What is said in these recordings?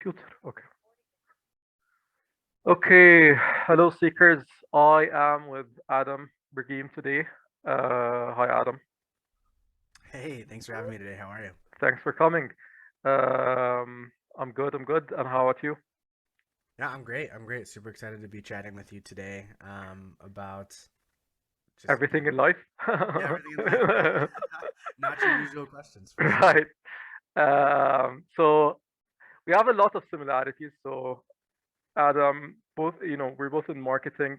Computer. Okay. Okay. Hello, seekers. I am with Adam Berguem today. Hi, Adam. Hey, thanks for having me today. How are you? Thanks for coming. I'm good. I'm good. And how about you? Yeah, I'm great. I'm great. Super excited to be chatting with you today about just Everything in life. yeah, everything in life, right? Not your usual questions for sure. Right. So we have a lot of similarities. So Adam, both we're both in marketing.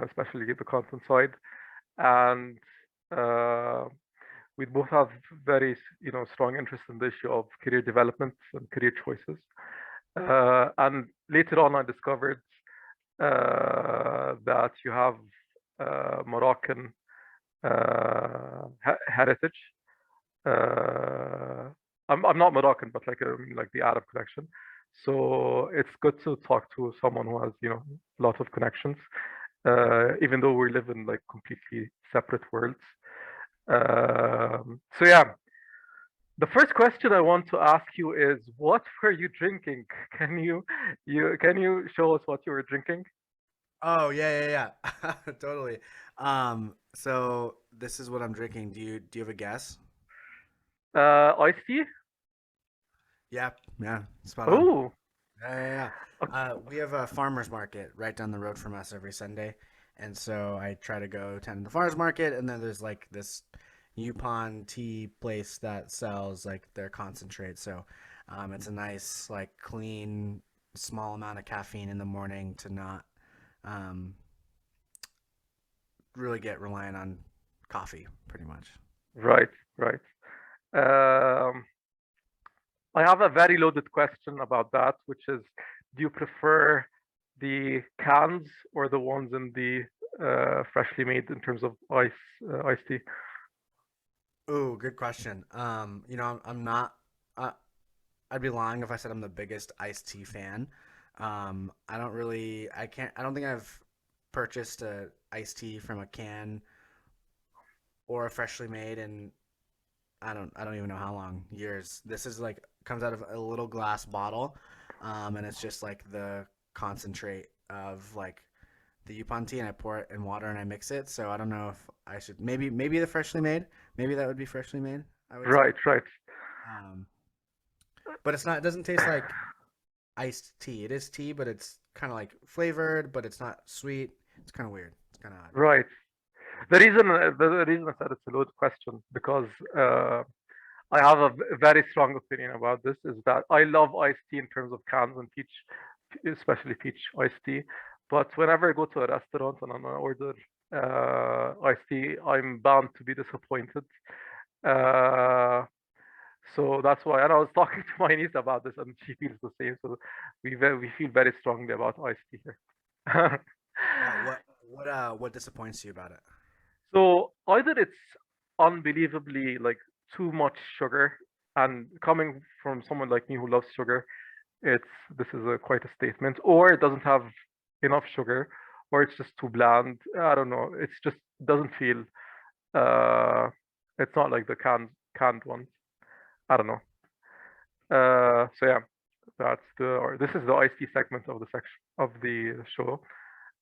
Especially the content side, and uh, we both have very strong interest in the issue of career development and career choices. And later on, I discovered that you have Moroccan heritage. Uh, I'm not Moroccan, but like like the Arab connection. So it's good to talk to someone who has a lot of connections, even though we live in like completely separate worlds. So yeah, the first question I want to ask you is, what were you drinking? Can you show us what you were drinking? Oh, yeah. Totally. So this is what I'm drinking. Do you have a guess? Iced tea. Yeah, yeah, spot on. Oh, We have a farmer's market right down the road from us every Sunday. And so I try to go attend the farmer's market. And then there's like this Yupon tea place that sells like their concentrate. So it's a nice, like, clean, small amount of caffeine in the morning to not um, really get reliant on coffee, pretty much. right, right. Um, I have a very loaded question about that, which is, do you prefer the cans or the ones in the freshly made in terms of iced tea? Oh, good question. I'm not. Uh, I'd be lying if I said I'm the biggest iced tea fan. I don't really. I can't. I don't think I've purchased a iced tea from a can or a freshly made in I don't even know how long, years. This is like comes out of a little glass bottle, and it's just like the concentrate of like the Yupon tea, and I pour it in water and I mix it. So I don't know if I should maybe the freshly made. Maybe that would be freshly made, I would say. Right, right. Um, but it's not. It doesn't taste like iced tea. It is tea, but it's kind of like flavored, but it's not sweet. It's kind of weird. It's kind of odd. Right. The reason I said it's a loaded question because I have a very strong opinion about this is that I love iced tea in terms of cans and peach, especially peach iced tea. But whenever I go to a restaurant and I order iced tea, I'm bound to be disappointed. Uh, so that's why, and I was talking to my niece about this, and she feels the same. So we feel very strongly about iced tea here. Yeah. What disappoints you about it? So either it's unbelievably like too much sugar, and coming from someone like me who loves sugar, it's this is a quite a statement, or it doesn't have enough sugar, or it's just too bland. I don't know. It's just doesn't feel. Uh, it's not like the canned ones. I don't know. So yeah, that's the or this is the IC segment of the section of the show.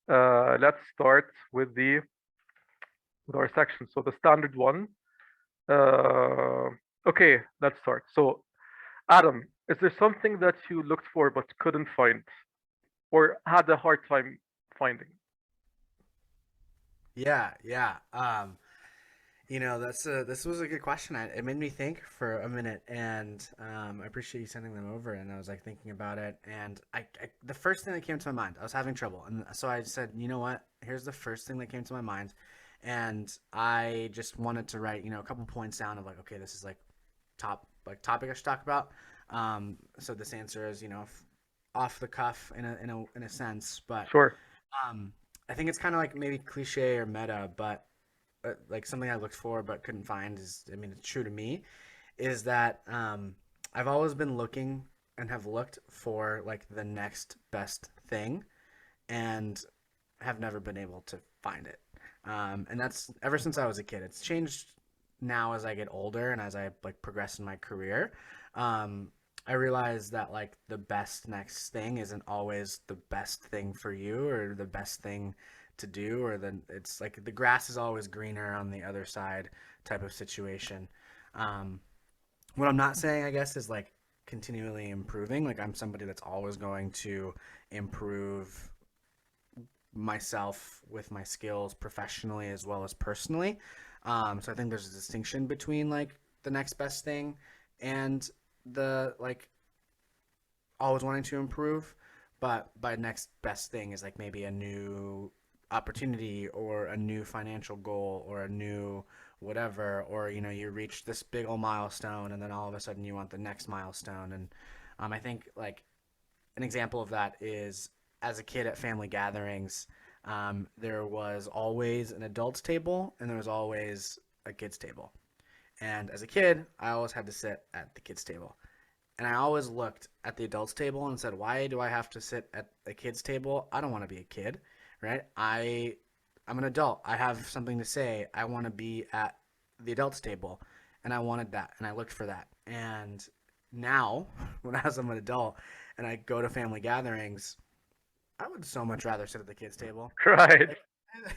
Let's start with our section. So the standard one. Uh, okay, let's start. So, Adam, is there something that you looked for but couldn't find, or had a hard time finding? Yeah. This was a good question. It made me think for a minute, and I appreciate you sending them over. And I was like thinking about it, and the first thing that came to my mind, I was having trouble, and so I said, you know what? Here's the first thing that came to my mind, and I just wanted to write, a couple points down of like, okay, this is like topic I should talk about. So this answer is, off the cuff in a sense, but Sure. um, I think it's kind of like maybe cliche or meta, but like something I looked for but couldn't find is, I mean, it's true to me, is that I've always been looking and have looked for like the next best thing and have never been able to find it. And that's ever since I was a kid. It's changed now as I get older and as I like progress in my career. Um, I realize that like the best next thing isn't always the best thing for you or the best thing to do, or then it's like the grass is always greener on the other side type of situation. Um, what I'm not saying, I guess, is like continually improving. Like I'm somebody that's always going to improve myself with my skills professionally as well as personally. So I think there's a distinction between like the next best thing and the like always wanting to improve. But by next best thing is like maybe a new opportunity or a new financial goal or a new whatever, or you know you reach this big old milestone and then all of a sudden you want the next milestone. And I think like an example of that is as a kid at family gatherings, there was always an adults table and there was always a kids table. And as a kid, I always had to sit at the kids table. And I always looked at the adults table and said, "Why do I have to sit at a kids table? I don't want to be a kid, right? I'm an adult. I have something to say. I want to be at the adults table." And I wanted that, and I looked for that. And now, when as I'm an adult and I go to family gatherings, I would so much rather sit at the kids table. Right.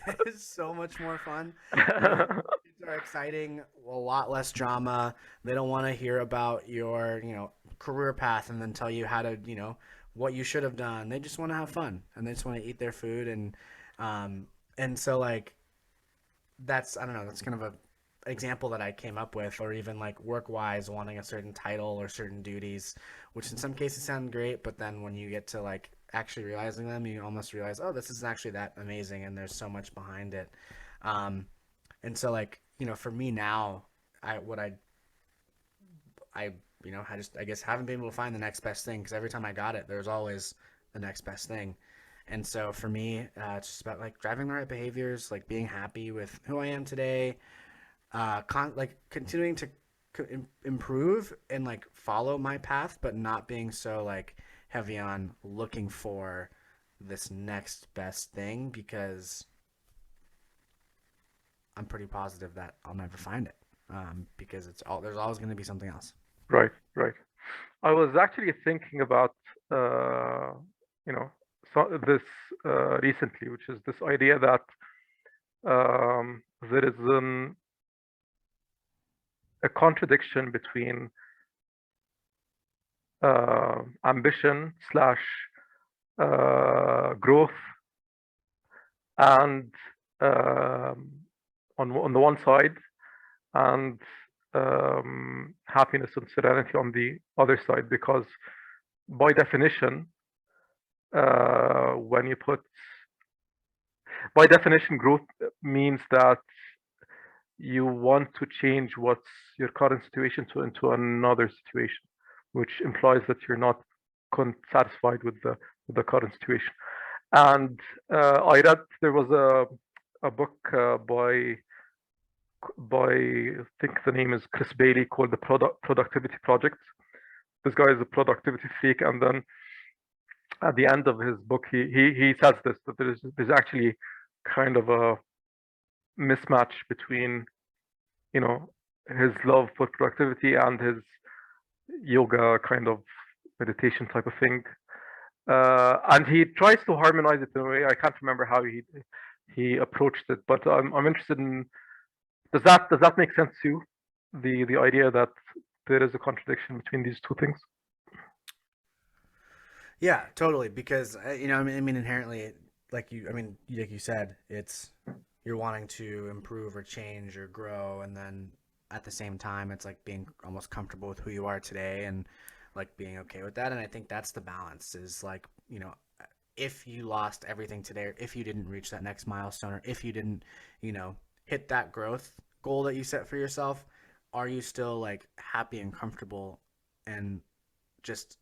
Like it's so much more fun. You know, kids are exciting, a lot less drama. They don't want to hear about your, you know, career path and then tell you how to, you know, what you should have done. They just want to have fun and they just want to eat their food and so like that's I don't know, that's kind of a example that I came up with, or even like work wise wanting a certain title or certain duties, which in some cases sound great, but then when you get to like actually realizing them, you almost realize, oh, this isn't actually that amazing, and there's so much behind it. Um, and so like you know, for me now, I what I you know I guess haven't been able to find the next best thing because every time I got it, there's always the next best thing. And so for me, it's just about like driving the right behaviors, like being happy with who I am today, like continuing to improve and like follow my path, but not being so like heavy on looking for this next best thing because I'm pretty positive that I'll never find it because it's all there's always going to be something else. Right, right. I was actually thinking about, uh, you know, this recently, which is this idea that there is a contradiction between ambition slash growth and on the one side, and happiness and serenity on the other side, because by definition, when you put by definition, growth means that you want to change what's your current situation to into another situation, which implies that you're not satisfied with the current situation. And I read there was a book by I think the name is Chris Bailey, called the Productivity Project. This guy is a productivity freak, and then at the end of his book, he says this, that there's actually kind of a mismatch between, you know, his love for productivity and his yoga kind of meditation type of thing. And he tries to harmonize it in a way. I can't remember how he approached it, but I'm interested in, does that make sense to you? The idea that there is a contradiction between these two things. Yeah, totally. Because you know, I mean, inherently, like you said, it's you're wanting to improve or change or grow, and then at the same time, it's like being almost comfortable with who you are today and like being okay with that. And I think that's the balance. Is like you know, if you lost everything today, or if you didn't reach that next milestone, or if you didn't, you know, hit that growth goal that you set for yourself, are you still like happy and comfortable and just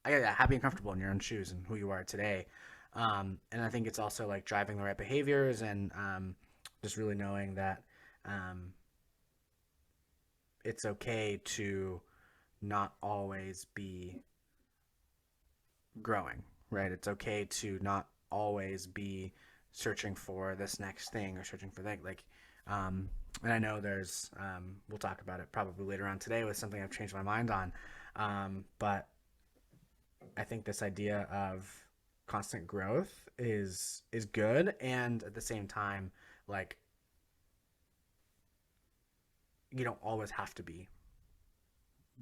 yeah, happy and comfortable in your own shoes and who you are today. And I think it's also like driving the right behaviors and just really knowing that um, it's okay to not always be growing, right? It's okay to not always be searching for this next thing or searching for that. Like, And I know there's, we'll talk about it probably later on today with something I've changed my mind on. But I think this idea of constant growth is good, and at the same time, like you don't always have to be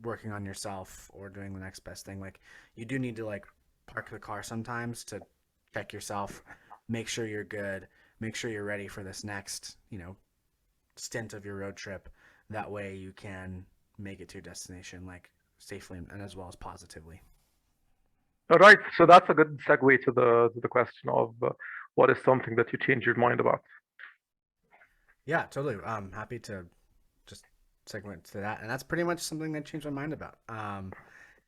working on yourself or doing the next best thing. Like you do need to like park the car sometimes to check yourself, make sure you're good, make sure you're ready for this next, stint of your road trip. That way you can make it to your destination like safely and as well as positively. All right, so that's a good segue to the question of what is something that you change your mind about. Yeah, totally. I'm happy to just segment to that, and that's pretty much something that changed my mind about.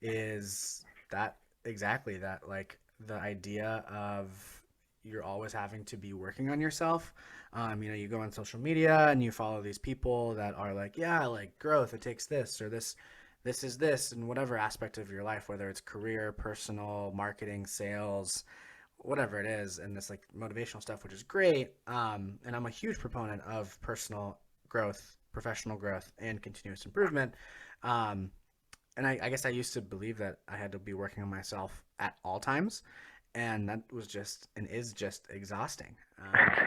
Is that exactly that? Like the idea of you're always having to be working on yourself. You go on social media and you follow these people that are like, yeah, like growth, it takes this or this is this, and whatever aspect of your life, whether it's career, personal, marketing, sales, whatever it is, and this like motivational stuff, which is great. And I'm a huge proponent of personal growth, professional growth, and continuous improvement. Um, and I guess I used to believe that I had to be working on myself at all times, and that was just and is just exhausting.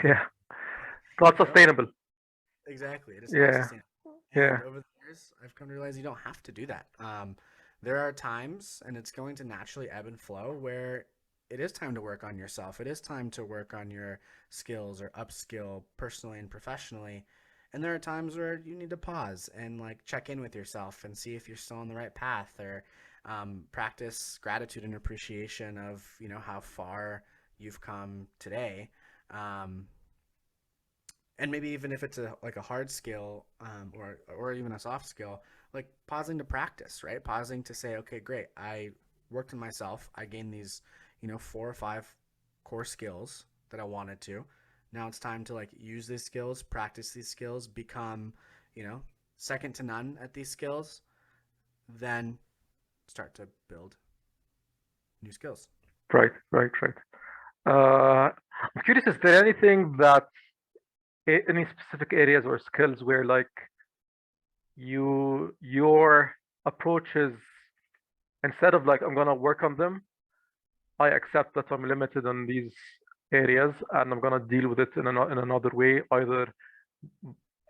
Yeah, not You know, sustainable. exactly. It is not Yeah, sustainable. And yeah, over the years, I've come to realize you don't have to do that. There are times, and it's going to naturally ebb and flow, where it is time to work on yourself. It is time to work on your skills or upskill personally and professionally. And there are times where you need to pause and like check in with yourself and see if you're still on the right path, or practice gratitude and appreciation of how far you've come today. Um, and maybe even if it's a hard skill, or even a soft skill, like pausing to practice, right? Pausing to say, okay, great, I worked on myself, I gained these 4 or 5 core skills that I wanted to. Now it's time to like use these skills, practice these skills, become you know second to none at these skills, then start to build new skills. right, right, right. I'm curious, is there anything that any specific areas or skills where like your approach is, instead of like I'm gonna work on them, I accept that I'm limited in these areas and I'm gonna deal with it in another way. Either,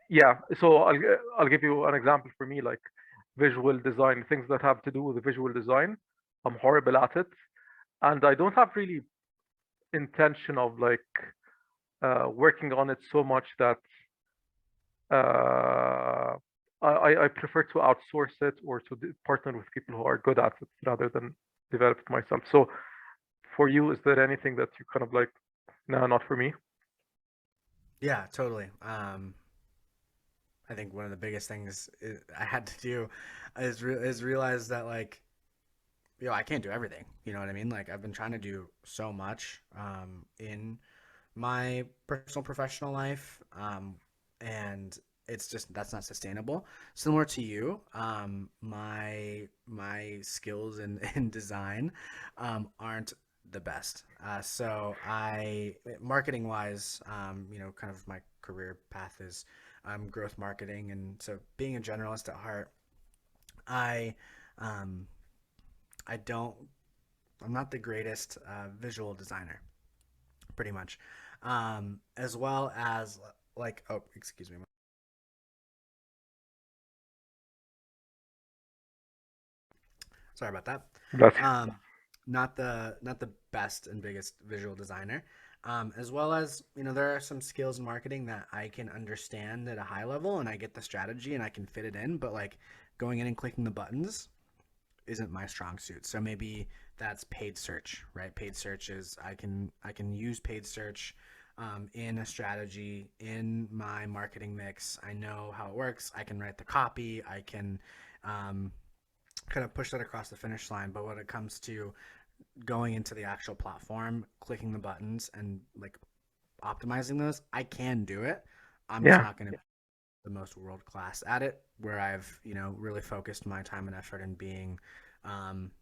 yeah. So I'll give you an example for me, like visual design, things that have to do with the visual design. I'm horrible at it, and I don't have really intention of like working on it so much that uh, I prefer to outsource it or to partner with people who are good at it rather than develop it myself. So for you, is there anything that you kind of like, no, not for me? Yeah, totally. I think one of the biggest things I had to do is realize that like I can't do everything. You know what I mean? Like I've been trying to do so much in my personal professional life, and it's just that's not sustainable. Similar to you, my skills in design aren't the best. So I marketing wise, kind of my career path is growth marketing, and so being a generalist at heart, I um, I don't I'm not the greatest visual designer, pretty much, as well as like oh excuse me, sorry about that. That's Um, not the best and biggest visual designer. As well as there are some skills in marketing that I can understand at a high level, and I get the strategy and I can fit it in, but like going in and clicking the buttons isn't my strong suit. So maybe that's paid search, right? Paid search is I can use paid search in a strategy in my marketing mix. I know how it works. I can write the copy. I can um, kind of push that across the finish line. But when it comes to going into the actual platform, clicking the buttons, and like optimizing those, I can do it. I'm just yeah, not going to the most world class at it, where I've really focused my time and effort in being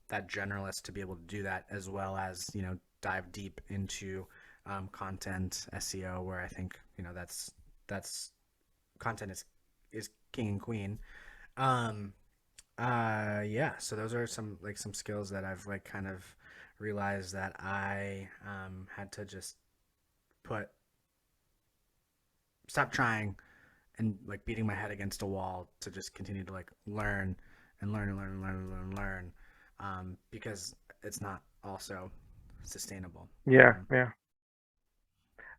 that generalist to be able to do that, as well as dive deep into content SEO, where I think that's content is king and queen. Um, yeah. So those are some skills that I've like kind of realized that I had to just put stop trying and like beating my head against a wall to just continue to like learn and learn and learn and learn and learn and learn, because it's not also sustainable. Yeah, yeah.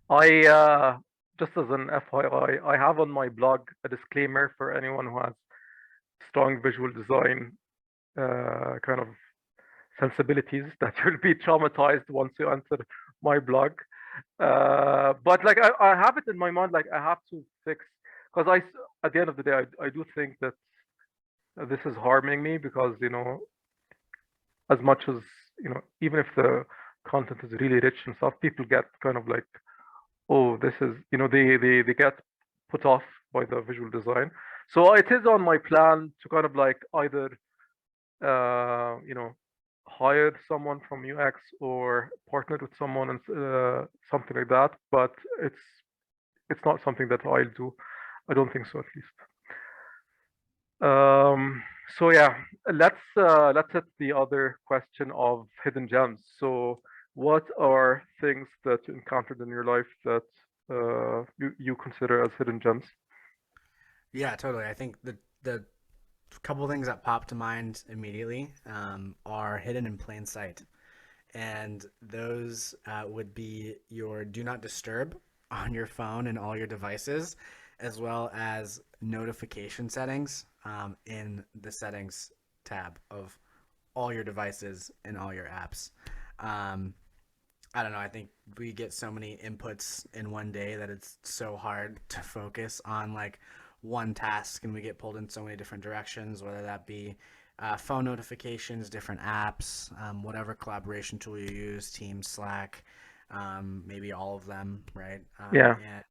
I just as an FYI, I have on my blog a disclaimer for anyone who has strong visual design kind of sensibilities that you'll be traumatized once you enter my blog. But like I have it in my mind, like I have to fix because at the end of the day, I do think that this is harming me because as much as even if the content is really rich and stuff, people get kind of like, oh, this is they get put off by the visual design. So it is on my plan to kind of like either hire someone from UX or partner with someone and something like that. But it's not something that I'll do. I don't think so, at least. Um, so yeah, let's hit the other question of hidden gems. So, what are things that you encountered in your life that you consider as hidden gems? Yeah, totally. I think the couple things that pop to mind immediately are hidden in plain sight, and those would be your do not disturb on your phone and all your devices, as well as notification settings in the settings tab of all your devices and all your apps. Um, I don't know. I think we get so many inputs in one day that it's so hard to focus on like one task, and we get pulled in so many different directions, whether that be phone notifications, different apps, whatever collaboration tool you use, Teams, Slack, maybe all of them, right? Yeah, And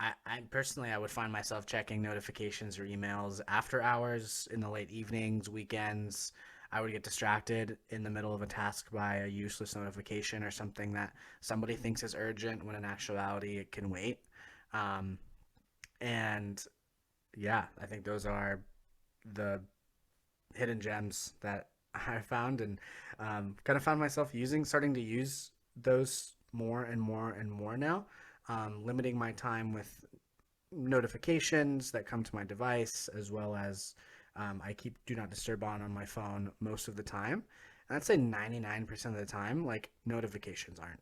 I personally, I would find myself checking notifications or emails after hours, in the late evenings, weekends. I would get distracted in the middle of a task by a useless notification or something that somebody thinks is urgent when in actuality it can wait. Um, and yeah, I think those are the hidden gems that I found, and kind of found myself starting to use those more and more and more now, limiting my time with notifications that come to my device, as well as I keep do not disturb on my phone most of the time. And I'd say 99% of the time, like notifications aren't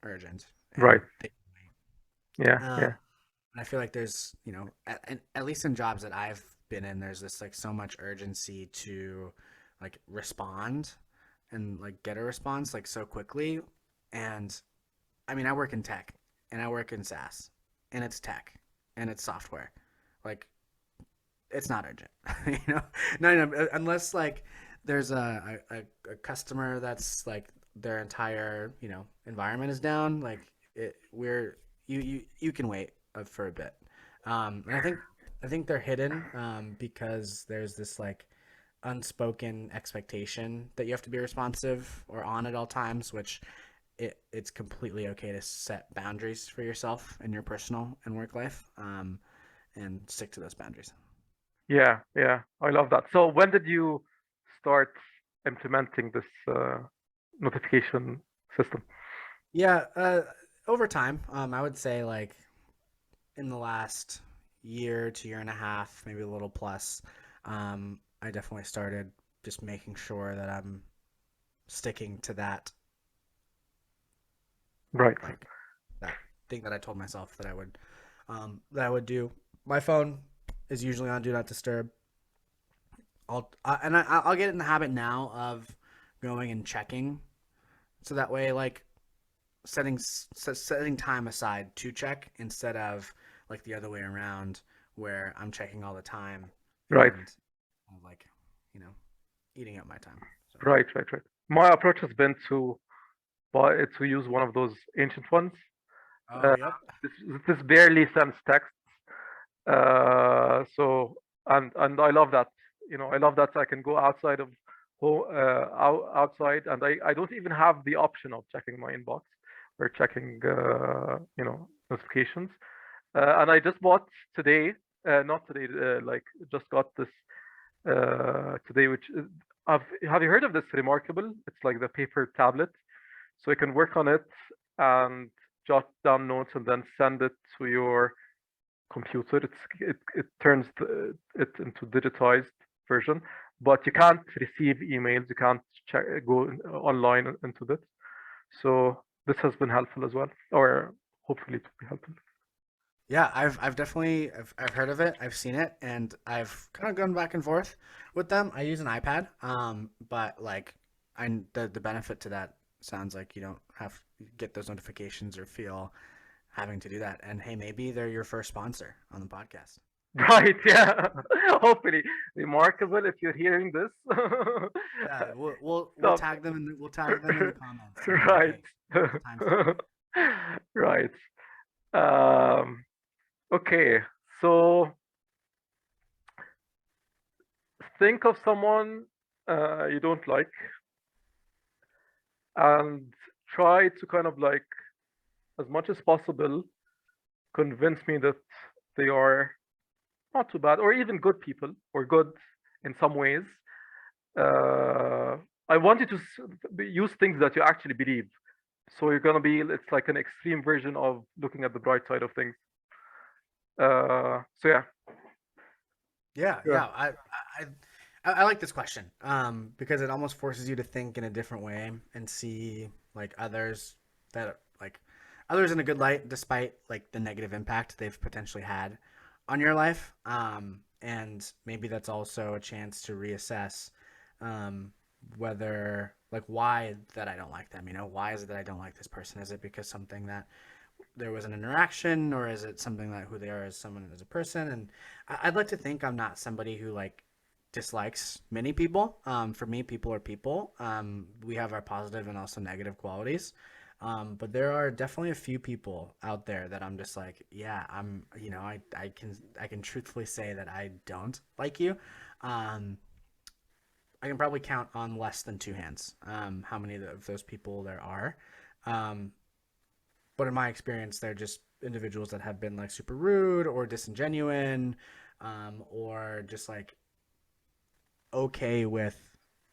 urgent right. and they Yeah, uh, yeah, and I feel like there's, at least in jobs that I've been in, there's this like so much urgency to like respond and like get a response like so quickly. And I mean, I work in tech and I work in SaaS, and it's tech and it's software. Like it's not urgent, no, unless like there's a customer that's like their entire environment is down. Like you can wait for a bit, and I think they're hidden because there's this like unspoken expectation that you have to be responsive or on at all times, which it's completely okay to set boundaries for yourself in your personal and work life, and stick to those boundaries. yeah, yeah. I love that. So, when did you start implementing this notification system? Yeah, over time, I would say like in the last year to year and a half, maybe a little plus, I definitely started just making sure that I'm sticking to Right, like that thing that I told myself that I would do. My phone is usually on do not disturb. I'll get in the habit now of going and checking, so that way like setting time aside to check instead of like the other way around where I'm checking all the time right, and like you know eating up my time. So right. My approach has been to use one of those ancient ones. oh Uh, yep. this barely sends text. So and I love that. I love that I can go outside of outside, and I don't even have the option of checking my inbox or checking notifications. And I just bought today, not today, like just got this today, which is, have you heard of this Remarkable? It's like the paper tablet, so you can work on it and jot down notes and then send it to your computer. It turns it into digitized version, but you can't receive emails. You can't go online into this. So this has been helpful as well, or hopefully to be helpful. Yeah, I've definitely I've heard of it. I've seen it, and I've kind of gone back and forth with them. I use an iPad, but like the benefit to that sounds like you don't have to get those notifications or feel having to do that. And hey, maybe they're your first sponsor on the podcast. Right, yeah. Hopefully. Remarkable if you're hearing this. Yeah, we'll Stop. tag them we'll tag them in the comments and be like, Right. hey, it's time to support. Right. Um, okay. So think of someone you don't like and try to kind of like, as much as possible, convince me that they are not too bad or even good people or good in some ways. Uh, I want you to use things that you actually believe. So you're gonna be, it's like an extreme version of looking at the bright side of things. So yeah, Yeah, yeah, yeah. I like this question because it almost forces you to think in a different way and see like others in a good light, despite like the negative impact they've potentially had on your life. And maybe that's also a chance to reassess um, whether like why that I don't like them. You know, why is it that I don't like this person? Is it because something that there was an interaction, or is it something that who they are as someone as a person? And I'd like to think I'm not somebody who like dislikes many people. For me, people are people. We have our positive and also negative qualities. But there are definitely a few people out there that I'm just like, yeah, I can truthfully say that I don't like you. Um, I can probably count on less than two hands how many of those people there are. Um, but in my experience, they're just individuals that have been like super rude or disingenuine, or just like okay with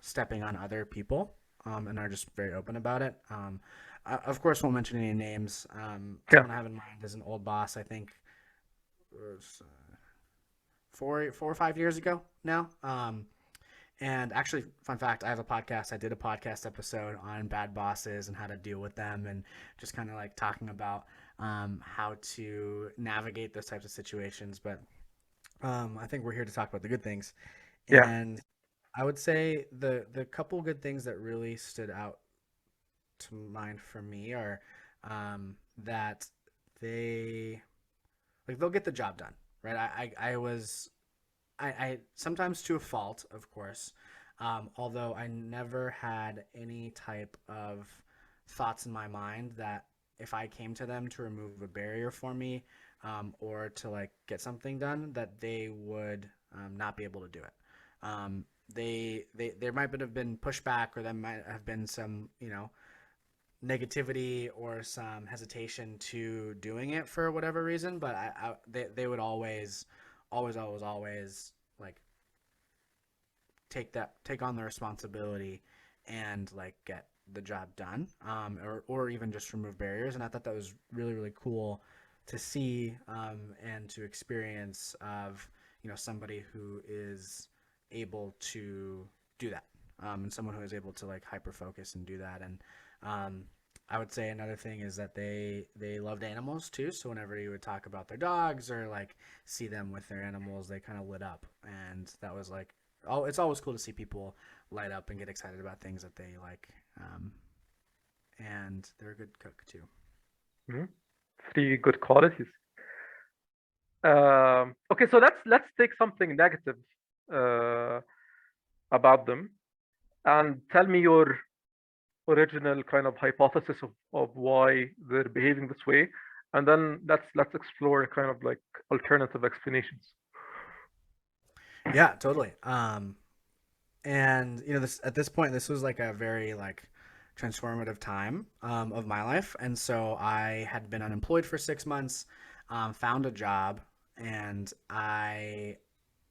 stepping on other people, and are just very open about it. Of course, won't mention any names. yeah, Someone I have in mind is an old boss. I think it was, 4 or 5 years ago now. And actually, fun fact, I have a podcast. I did a podcast episode on bad bosses and how to deal with them, and just kind of like talking about how to navigate those types of situations. But I think we're here to talk about the good things. yeah, And I would say the couple good things that really stood out to mind for me are that they they'll get the job done, right? I sometimes to a fault, of course. Although I never had any type of thoughts in my mind that if I came to them to remove a barrier for me, or to like get something done, that they would not be able to do it. There might have been pushback, or there might have been some negativity or some hesitation to doing it for whatever reason, but they would always like take on the responsibility and like get the job done, or even just remove barriers. And I thought that was really really cool to see, and to experience of somebody who is able to do that, and someone who is able to like hyper focus and do that. And um, I would say another thing is that they loved animals too. So whenever you would talk about their dogs or like see them with their animals, they kind of lit up, and that was like, oh, it's always cool to see people light up and get excited about things that they like. Um, and they're a good cook too. mhm. Three good qualities. Okay, so let's take something negative uh, about them and tell me your original kind of hypothesis of why they're behaving this way, and then let's explore kind of like alternative explanations. Yeah, totally. And this at this point, this was like a very like transformative time of my life, and so I had been unemployed for 6 months. found a job, and I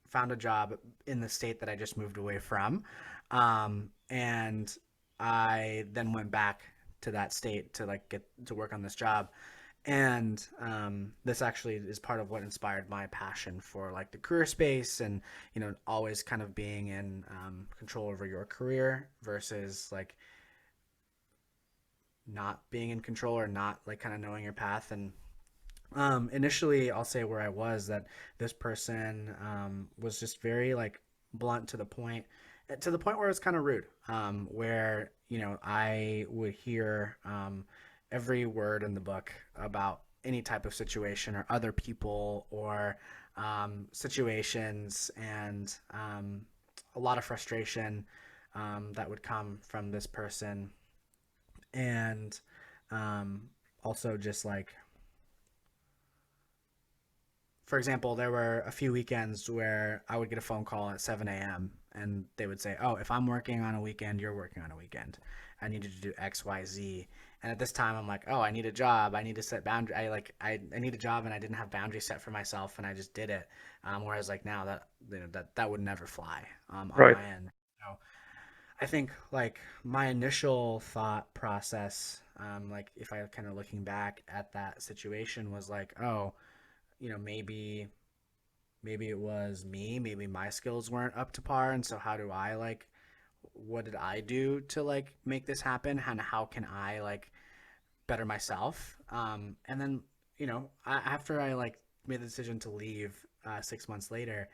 found a job in the state that I just moved away from. And I then went back to that state to like get to work on this job. And this actually is part of what inspired my passion for like the career space, and always kind of being in control over your career versus like not being in control, or not like kind of knowing your path. And initially, I'll say where I was, that this person was just very like blunt to the point where it was kind of rude. Where I would hear every word in the book about any type of situation or other people, or situations, and a lot of frustration that would come from this person. And also just like, for example, there were a few weekends where I would get a phone call at 7 a.m. and they would say, "Oh, if I'm working on a weekend, you're working on a weekend. I need you to do X, Y, Z." And at this time, I'm like, "Oh, I need a job. I need to set boundary. I need a job, and I didn't have boundaries set for myself, and I just did it." Whereas like now, that would never fly on Right. my end. So I think like my initial thought process, like if I kind of looking back at that situation, was like, "Oh, maybe it was me, maybe my skills weren't up to par, and so how do I like, what did I do to like make this happen, and how can I like better myself?" And then after I like made the decision to leave 6 months later,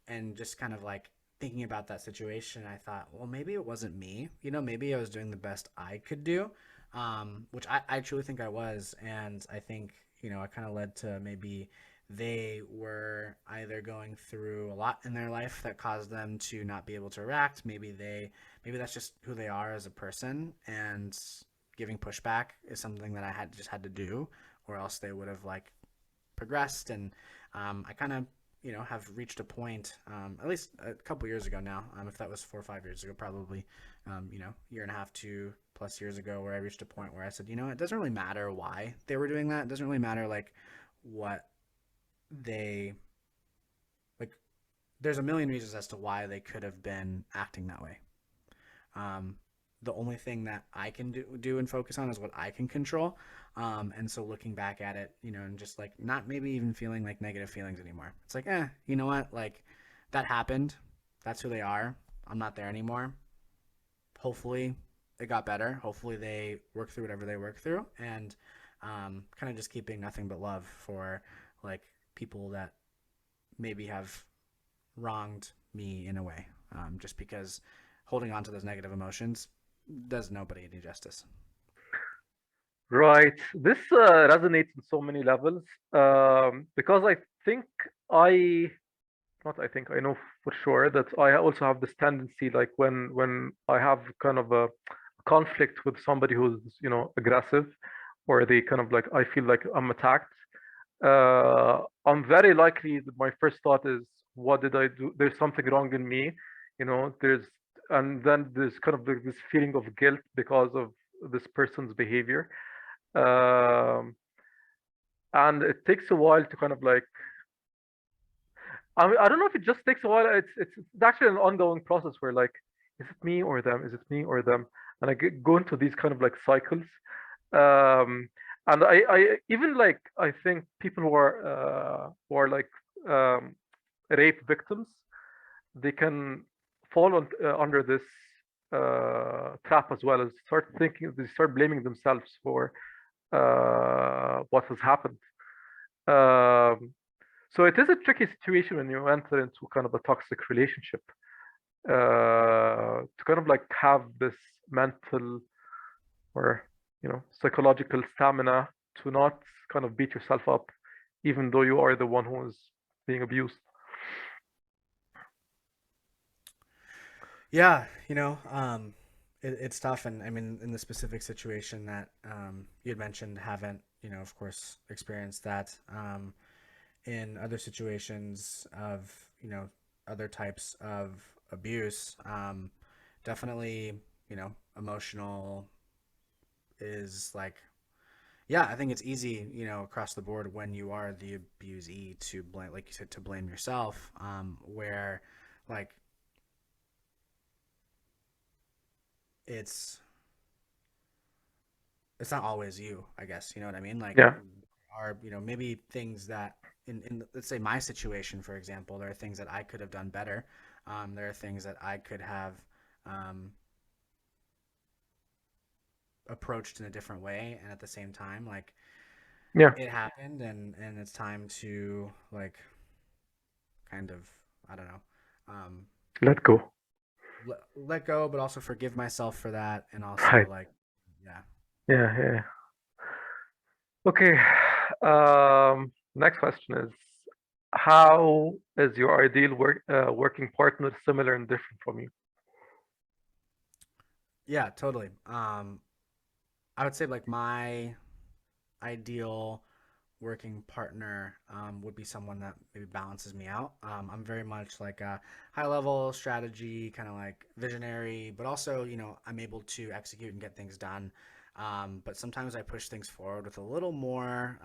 and just kind of like thinking about that situation, I thought, well, maybe it wasn't me. Maybe I was doing the best I could do, which I truly think I was. And I think, I kind of led to maybe they were either going through a lot in their life that caused them to not be able to react. Maybe that's just who they are as a person, and giving pushback is something that I had to do, or else they would have like progressed. And I kind of have reached a point, at least a couple years ago now. If that was 4 or 5 years ago, probably, year and a half, 2+ years ago, where I reached a point where I said, it doesn't really matter why they were doing that. It doesn't really matter like what they like. There's a million reasons as to why they could have been acting that way. Um, the only thing that I can do and focus on is what I can control. And so looking back at it, and just like not maybe even feeling like negative feelings anymore. It's like, you know what? Like that happened. That's who they are. I'm not there anymore. Hopefully it got better. Hopefully they work through whatever they work through, and kind of just keeping nothing but love for like people that maybe have wronged me in a way, just because holding on to those negative emotions does nobody any justice. Right. This resonates in so many levels, because think I, not I think, I know for sure that I also have this tendency, like when I have kind of a conflict with somebody who's, aggressive, or they kind of like, I feel like I'm attacked. I'm very likely that my first thought is, what did I do? There's something wrong in me, there's, and then there's kind of this feeling of guilt because of this person's behavior. Um, and it takes a while to kind of like, I mean, I don't know if it just takes a while. It's actually an ongoing process where like, is it me or them? Is it me or them? And go into these kind of like cycles. Um, and I even like, I think people who are like, um, rape victims, they can fall under this trap as well, as start thinking, they start blaming themselves for what has happened. Um, so it is a tricky situation when you enter into kind of a toxic relationship, to kind of like have this mental, or psychological stamina, to not kind of beat yourself up, even though you are the one who is being abused. Yeah, it's tough. And I mean, in the specific situation that you had mentioned, haven't, of course, experienced that. In other situations of, other types of abuse, definitely, emotional is like Yeah, I think it's easy, across the board when you are the abusee to blame, like you said, to blame yourself. Where, like, it's it's not always you, I guess. You know what I mean? Like, Yeah, are maybe things that in let's say my situation, for example, there are things that I could have done better. There are things that I could have um, approached in a different way, and at the same time, like, yeah. it happened, and it's time to, like, kind of, I don't know, um, Let go. let go, but also forgive myself for that, and also, Right. like, yeah. Yeah, yeah. Okay. Next question is, how is your ideal working partner similar and different from you? Yeah, totally. I would say, like, my ideal working partner would be someone that maybe balances me out. I'm very much like a high level strategy, kind of like visionary, but also, I'm able to execute and get things done. But sometimes I push things forward with a little more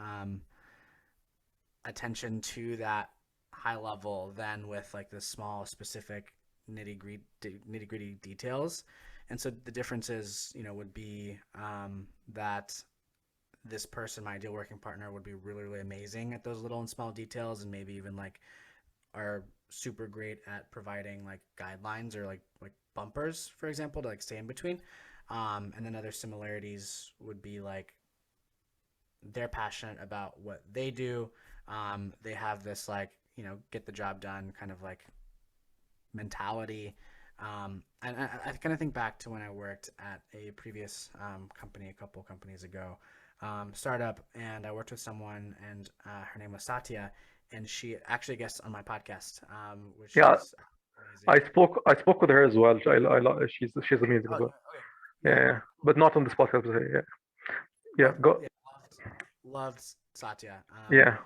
attention to that high level than with, like, the small specific nitty gritty details. And so the differences, would be that this person, my ideal working partner, would be really, really amazing at those little and small details, and maybe even, like, are super great at providing, like, guidelines or like bumpers, for example, to, like, stay in between. And then other similarities would be, like, they're passionate about what they do. They have this, like, get the job done kind of like mentality. And I kind of think back to when I worked at a previous company, a couple companies ago, startup, and I worked with someone, and her name was Satya, and she actually guests on my podcast, which Yeah, is amazing. I spoke with her as well. She's amazing Oh, as well. okay. Yeah, Yeah, yeah. But not on this podcast. But yeah, yeah. Go. yeah, loved Satya. Yeah,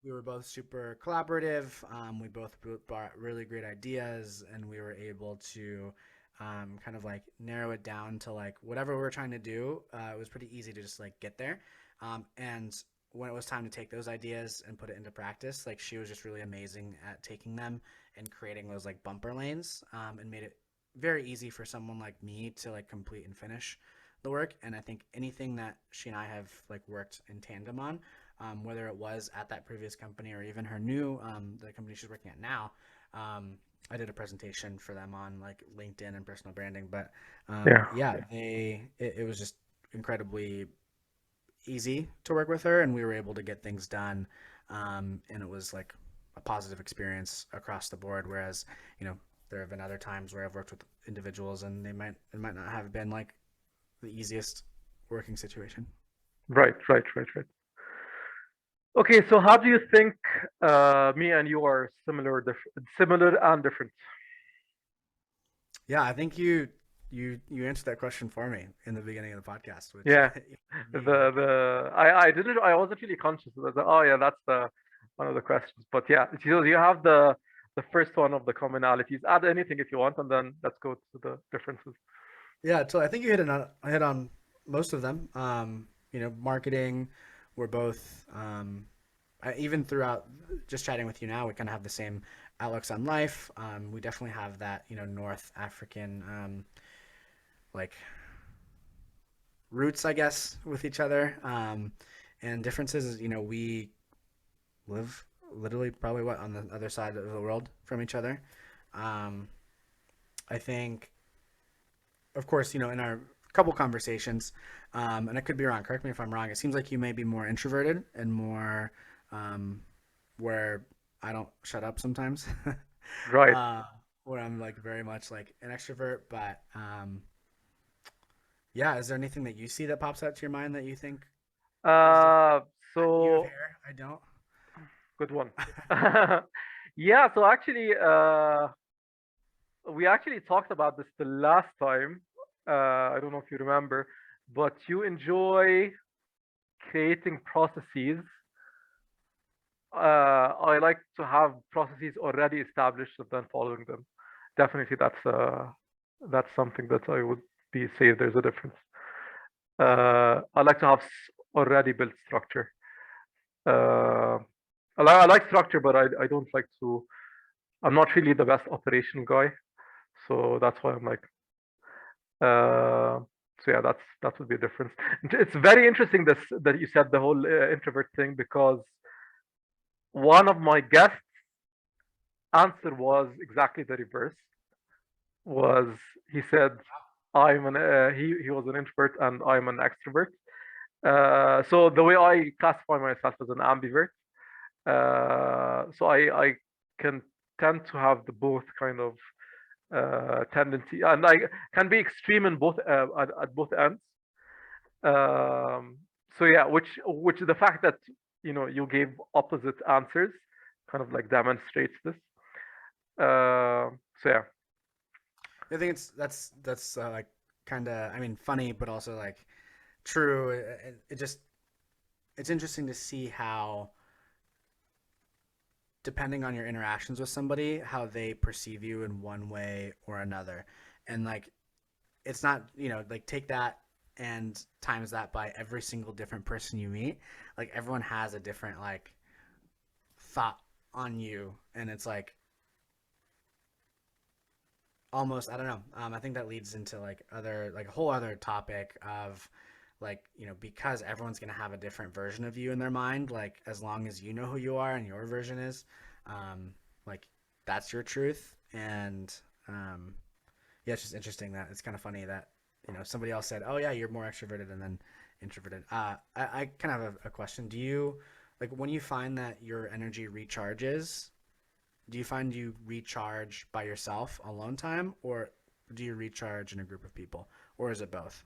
We were both super collaborative. We both brought really great ideas, and we were able to kind of, like, narrow it down to, like, whatever we were trying to do. It was pretty easy to just, like, get there. And when it was time to take those ideas and put it into practice, like, she was just really amazing at taking them and creating those, like, bumper lanes, and made it very easy for someone like me to, like, complete and finish the work. And I think anything that she and I have, like, worked in tandem on, whether it was at that previous company or even her new the company she's working at now. Um, I did a presentation for them on, like, LinkedIn and personal branding, but yeah. yeah, it was just incredibly easy to work with her, and we were able to get things done, and it was, like, a positive experience across the board. Whereas, there have been other times where I've worked with individuals, and it might not have been, like, the easiest working situation. Right, right, right, right. Okay, so how do you think me and you are similar and different? Yeah, I think you answered that question for me in the beginning of the podcast, which Yeah, me, like, I wasn't really conscious of that. Oh yeah, that's the one of the questions. But yeah, so you have the first one of the commonalities. Add anything if you want, and then let's go to the differences. yeah. So I think you hit on most of them. Marketing. We're both even throughout just chatting with you now, we kind of have the same outlooks on life. We definitely have that, North African, like, roots, I guess, with each other. And differences is, we live literally probably what on the other side of the world from each other. Um, I think, of course, in our couple conversations, and I could be wrong. Correct me if I'm wrong. It seems like you may be more introverted and more um, where I don't shut up sometimes. Right. uh, where I'm, like, very much like an extrovert. But yeah, is there anything that you see that pops out to your mind that you think is different? Uh, You have so hair. I don't. good one. Yeah, so actually, we actually talked about this the last time. I don't know if you remember, but you enjoy creating processes. I like to have processes already established and then following them. Definitely, that's something that I would be say there's a difference. Oh, okay. I like to have already built structure. Uh, I like structure, but I don't like to. I'm not really the best operation guy, so that's why I'm like. So yeah, that would be a difference. It's very interesting this that you said the whole introvert thing, because one of my guests' answer was exactly the reverse. Was He said he was an introvert and I'm an extrovert. So the way I classify myself as an ambivert. So I can tend to have the both kind of tendency, and I can be extreme in both at both ends. Um, so yeah, which the fact that you gave opposite answers kind of like demonstrates this. So yeah, I think that's like kind of, I mean, funny, but also like true. It just, it's interesting to see how, depending on your interactions with somebody, how they perceive you in one way or another. And like, it's not, like, take that and times that by every single different person you meet. Like, everyone has a different like thought on you, and it's like almost, I don't know. I think that leads into like other, like a whole other topic of like, because everyone's gonna have a different version of you in their mind. Like, as long as you know who you are and your version is, um, like, that's your truth. And yeah, it's just interesting that it's kind of funny that somebody else said, "Oh yeah, you're more extroverted," and then introverted. I kind of have a question. Do you, like, when you find that your energy recharges, do you find you recharge by yourself alone time, or do you recharge in a group of people, or is it both?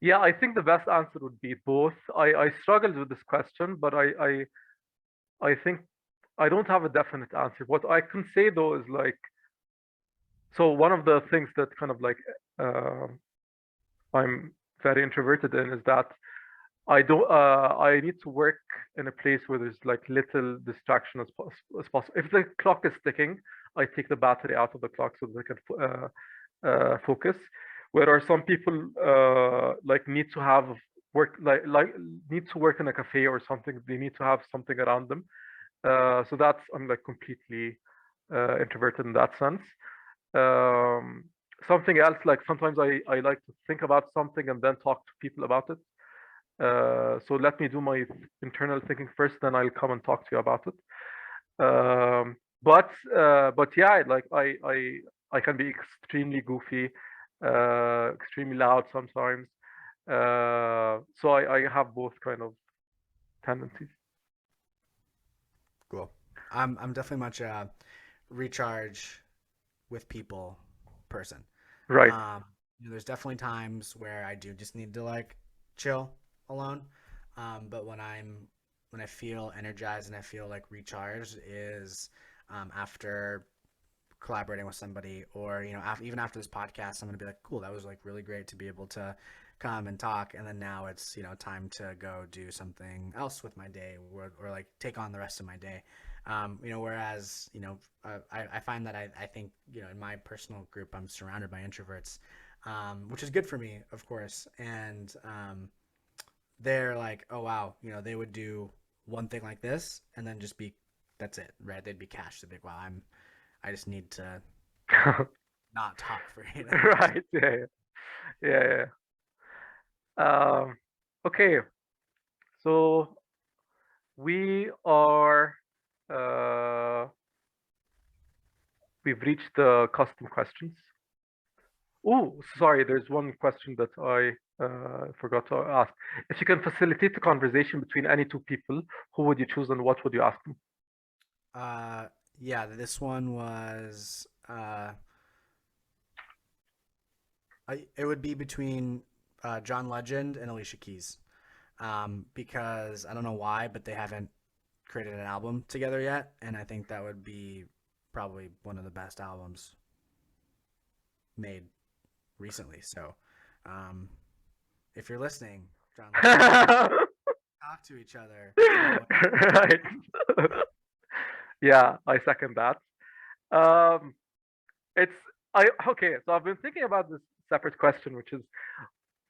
yeah. I think the best answer would be both. I struggled with this question, but I think I don't have a definite answer. What I can say though is like, so one of the things that kind of like um I'm very introverted in is that I need to work in a place where there's like little distraction as possible. If the clock is ticking, I take the battery out of the clock so they can focus. Whereas some people like need to have work like need to work in a cafe or something. They need to have something around them. So that's, I'm like completely introverted in that sense. Um, Something else, like sometimes I like to think about something and then talk to people about it. So let me do my internal thinking first, then I'll come and talk to you about it. But yeah, like I can be extremely goofy, extremely loud sometimes. So I have both kind of tendencies. Cool. I'm definitely much a recharge with people person. Right. Um, there's definitely times where I do just need to like chill alone. But when I feel energized and I feel like recharged is after collaborating with somebody, or even after this podcast, I'm gonna be like, cool, that was like really great to be able to come and talk, and then now it's time to go do something else with my day, or like take on the rest of my day. Whereas I find that I think in my personal group I'm surrounded by introverts, which is good for me, of course. And they're like, oh wow, they would do one thing like this and then just be, that's it, right? They'd be cashed. They'd be like, wow, I just need to not talk for 8 hours. Right. Yeah. Yeah. Yeah. Okay. So we are. Uh, we've reached the custom questions. Oh, sorry. There's one question that I forgot to ask. If you can facilitate a conversation between any two people, who would you choose and what would you ask them? Uh, yeah, this one was it would be between John Legend and Alicia Keys, because I don't know why, but they haven't created an album together yet, and I think that would be probably one of the best albums made recently. So, um, if you're listening, John Legend, talk to each other. Right. Yeah, I second that. Um, it's I Okay. So I've been thinking about this separate question, which is,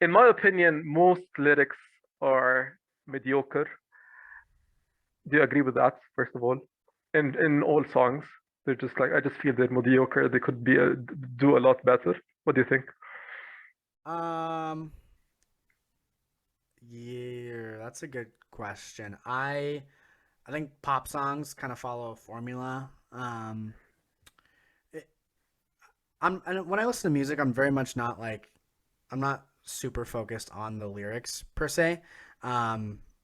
in my opinion, most lyrics. are mediocre. Do you agree with that? First of all, in all songs, they're just like I just feel they're mediocre. They could be do a lot better. What do you think? Um, yeah, that's a good question. I think pop songs kind of follow a formula. It, when I listen to music, I'm very much not like I'm not super focused on the lyrics per se.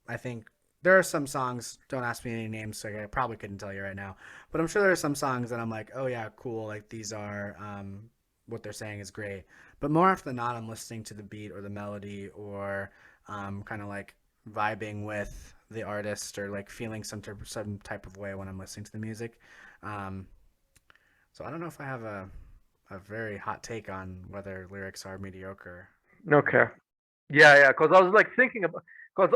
I think there are some songs. Don't ask me any names, so I probably couldn't tell you right now. But I'm sure there are some songs that I'm like, oh yeah, cool. Like these are what they're saying is great. But more often than not, I'm listening to the beat or the melody or kind of like vibing with the artist or like feeling some type of way when I'm listening to the music. Um, so I don't know if I have a very hot take on whether lyrics are mediocre or Okay. not. Yeah. Because I was like thinking about because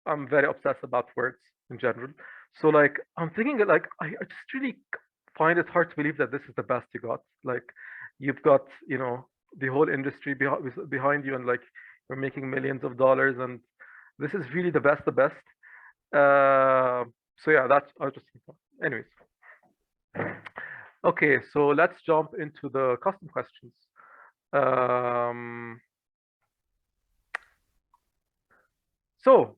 I'm very obsessed about words in general. So like I'm thinking that like I just really find it hard to believe that this is the best you got. Like you've got the whole industry behind you and like you're making millions of dollars and this is really the best. Uh, so yeah, that's I was just thinking. Anyways, okay, so let's jump into the custom questions. Um, so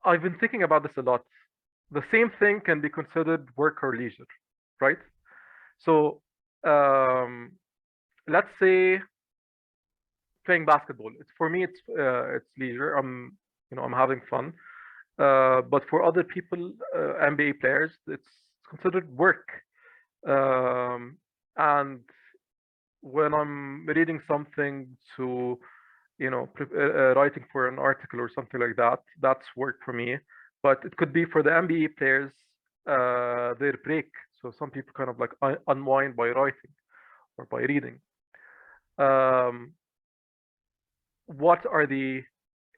I've been thinking about this a lot. The same thing can be considered work or leisure, right? So um, let's say playing basketball. It's for me, it's leisure. I'm having fun. But for other people, NBA players, it's considered work. Um, and when I'm reading something to, writing for an article or something like that, that's work for me. But it could be for the NBA players, their break. So some people kind of like unwind by writing or by reading. Um, what are the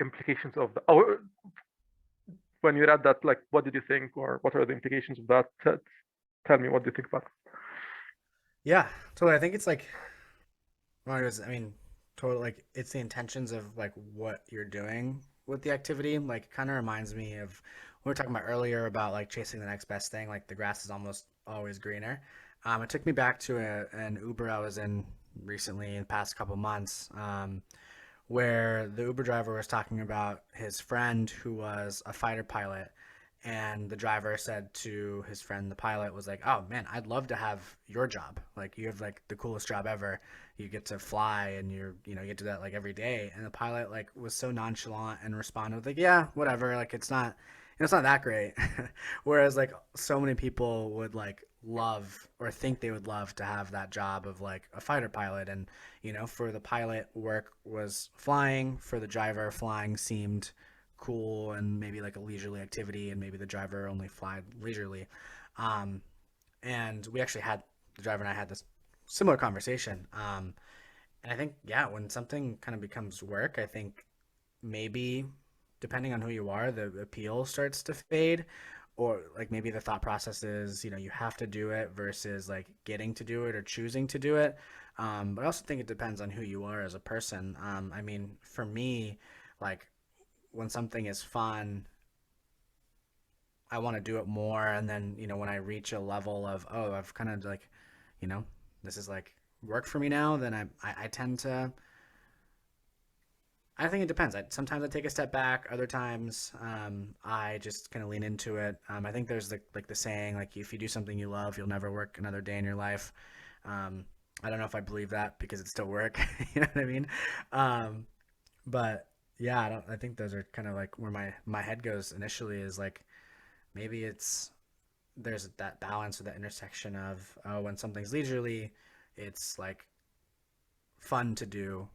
implications of that? Oh, when you read that, like, what did you think, or what are the implications of that? Tell me, what do you think about it? Yeah, totally. I think it's like, well, I mean, totally. Like, it's the intentions of like what you're doing with the activity. Like, it kind of reminds me of we were talking about earlier about like chasing the next best thing. Like, the grass is almost always greener. It took me back to an Uber I was in recently in the past couple months. Where the Uber driver was talking about his friend who was a fighter pilot. And the driver said to his friend, the pilot, was like, "Oh man, I'd love to have your job. Like you have like the coolest job ever. You get to fly, and you get to do that like every day." And the pilot like was so nonchalant and responded with like, "Yeah, whatever. Like it's not that great." Whereas like so many people would like love or think they would love to have that job of like a fighter pilot. And for the pilot, work was flying. For the driver, flying seemed cool and maybe like a leisurely activity, and maybe the driver only flied leisurely. Um, and we actually had the driver and I had this similar conversation. And I think, yeah, when something kind of becomes work, I think maybe depending on who you are, the appeal starts to fade. Or like maybe the thought process is, you have to do it versus like getting to do it or choosing to do it. But I also think it depends on who you are as a person. I mean, for me, like when something is fun, I want to do it more. And then, when I reach a level of, oh, I've kind of like, you know, this is like work for me now, then I tend to, I think it depends. Sometimes I take a step back. Other times, I just kind of lean into it. I think there's the saying, like, if you do something you love, you'll never work another day in your life. Um, I don't know if I believe that because it's still work. You know what I mean? Um, but yeah, I think those are kind of like where my head goes initially is like, maybe there's that balance or that intersection of, oh, when something's leisurely, it's like fun to do,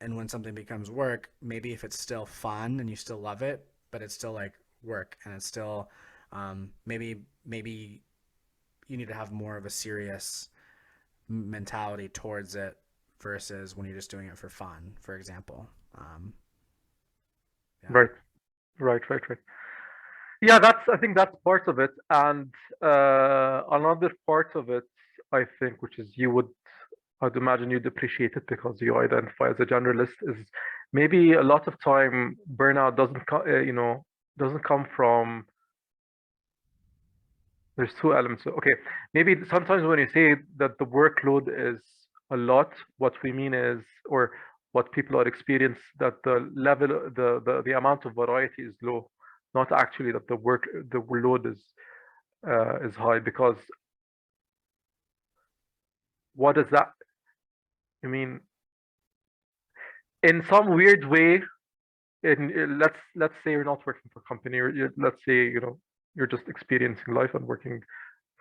and when something becomes work, maybe if it's still fun and you still love it, but it's still like work, and it's still maybe you need to have more of a serious mentality towards it versus when you're just doing it for fun, for example. Yeah. Right, right. Yeah, I think that's part of it, and another part of it, I think, which is you would I'd imagine you depreciate it because you identify as a generalist, is maybe a lot of time burnout doesn't come from. There's two elements. Okay, maybe sometimes when you say that the workload is a lot, what we mean is, or what people are experiencing, that the level, the amount of variety is low, not actually that the load is high. Because what does that? I mean, in some weird way, let's say you're not working for a company, or let's say you're just experiencing life and working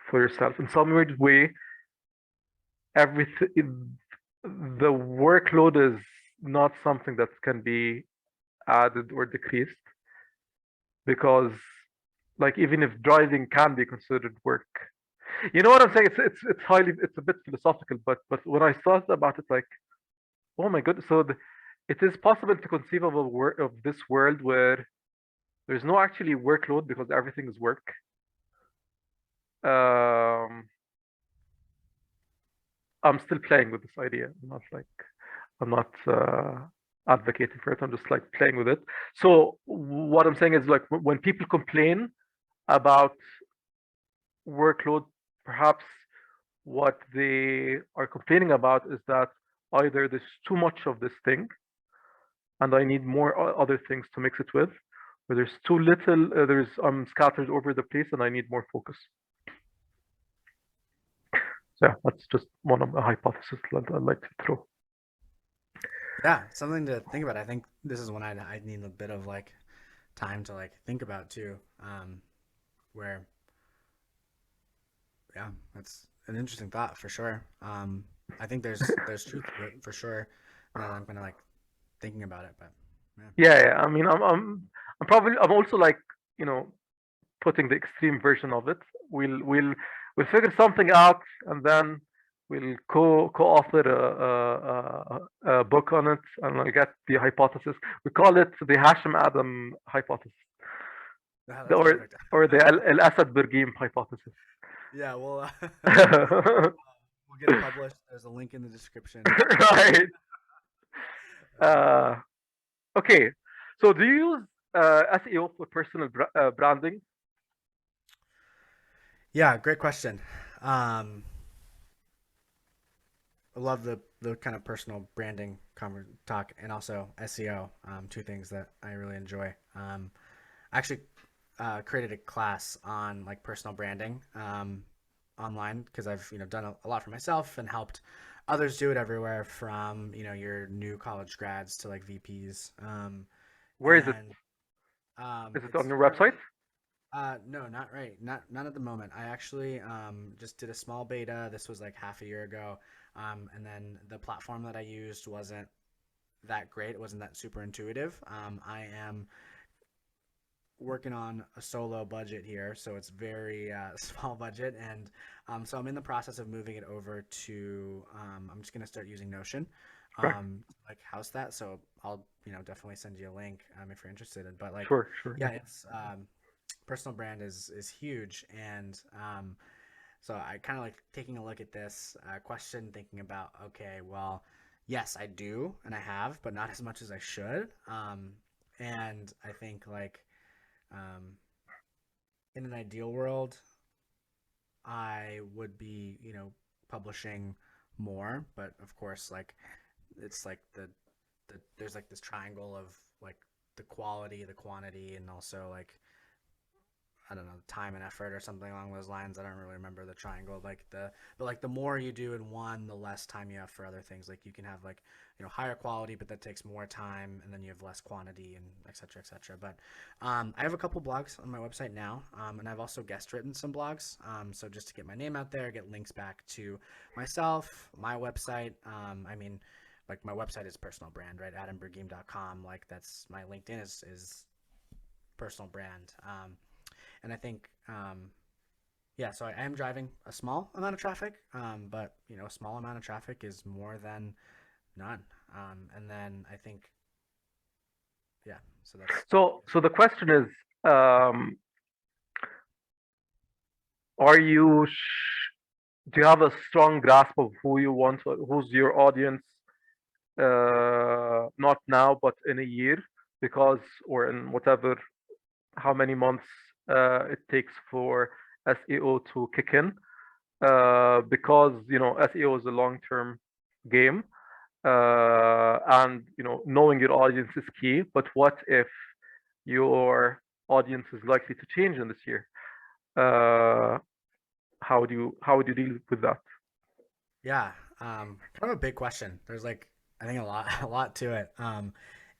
for yourself. In some weird way, everything, the workload is not something that can be added or decreased, because like even if driving can be considered work, you know what I'm saying? It's a bit philosophical, but when I thought about it, like, oh my goodness, so it is possible to conceive of of this world where there's no actually workload because everything is work. um I'm still playing with this idea. I'm not advocating for it. I'm just like playing with it. So what I'm saying is, like, when people complain about workload, perhaps what they are complaining about is that either there's too much of this thing and I need more other things to mix it with, or there's too little. I'm scattered over the place and I need more focus. So yeah, that's just one of the hypotheses that I'd like to throw. Yeah, something to think about. I think this is when I need a bit of like time to like think about too. Where yeah, that's an interesting thought for sure. I think there's truth to it for sure. Now that I'm kind of like thinking about it, but yeah, Yeah, I mean, I'm also like, you know, putting the extreme version of it. We'll figure something out, and then we'll co-author a book on it, and I'll get the hypothesis. We call it the Hashim Adam hypothesis, yeah, the, that's perfect. or the Al Asad Berguem hypothesis. Yeah, well, Right. we'll get it published. There's a link in the description. Um, Uh, okay. So do you use SEO for personal branding? yeah, great question. Um, I love the kind of personal branding talk and also SEO. Two things that I really enjoy. I actually created a class on like personal branding online because I've done a lot for myself and helped others do it everywhere from your new college grads to like VPs. Where is it? And Is it on it's your website? currently no, not right. Not at the moment. I actually just did a small beta. This was like half a year ago. And then the platform that I used wasn't that great. It wasn't that super intuitive. I am working on a solo budget here, so it's very small budget, and so I'm in the process of moving it over to. I'm just gonna start using Notion, Okay. like house that. So I'll definitely send you a link if you're interested. But like, Sure, sure. yeah, Yeah. it's personal brand is huge, and so I kind of like taking a look at this question, thinking about okay, well, yes, I do, and I have, but not as much as I should. And I think like um, in an ideal world, I would be, publishing more, but of course, like it's like there's like this triangle of like the quality, the quantity, and also like I don't know, time and effort or something along those lines. I don't really remember the triangle. But like the more you do in one, the less time you have for other things. Like you can have like, higher quality, but that takes more time, and then you have less quantity, and et cetera, et cetera. But I have a couple blogs on my website now, and I've also guest written some blogs. So just to get my name out there, get links back to myself, my website. I mean, like my website is personal brand, right? adambergime.com. Like that's my LinkedIn is personal brand. And I think, yeah, so I am driving a small amount of traffic, but a small amount of traffic is more than none. And then I think, yeah, so that's So the question is, um, are you do you have a strong grasp of who you want, who's your audience, not now, but in a year, because, or in whatever, how many months it takes for SEO to kick in, because SEO is a long-term game, and knowing your audience is key. But what if your audience is likely to change in this year? Uh, how would you deal with that? Yeah, kind of a big question. There's like I think a lot a lot to it.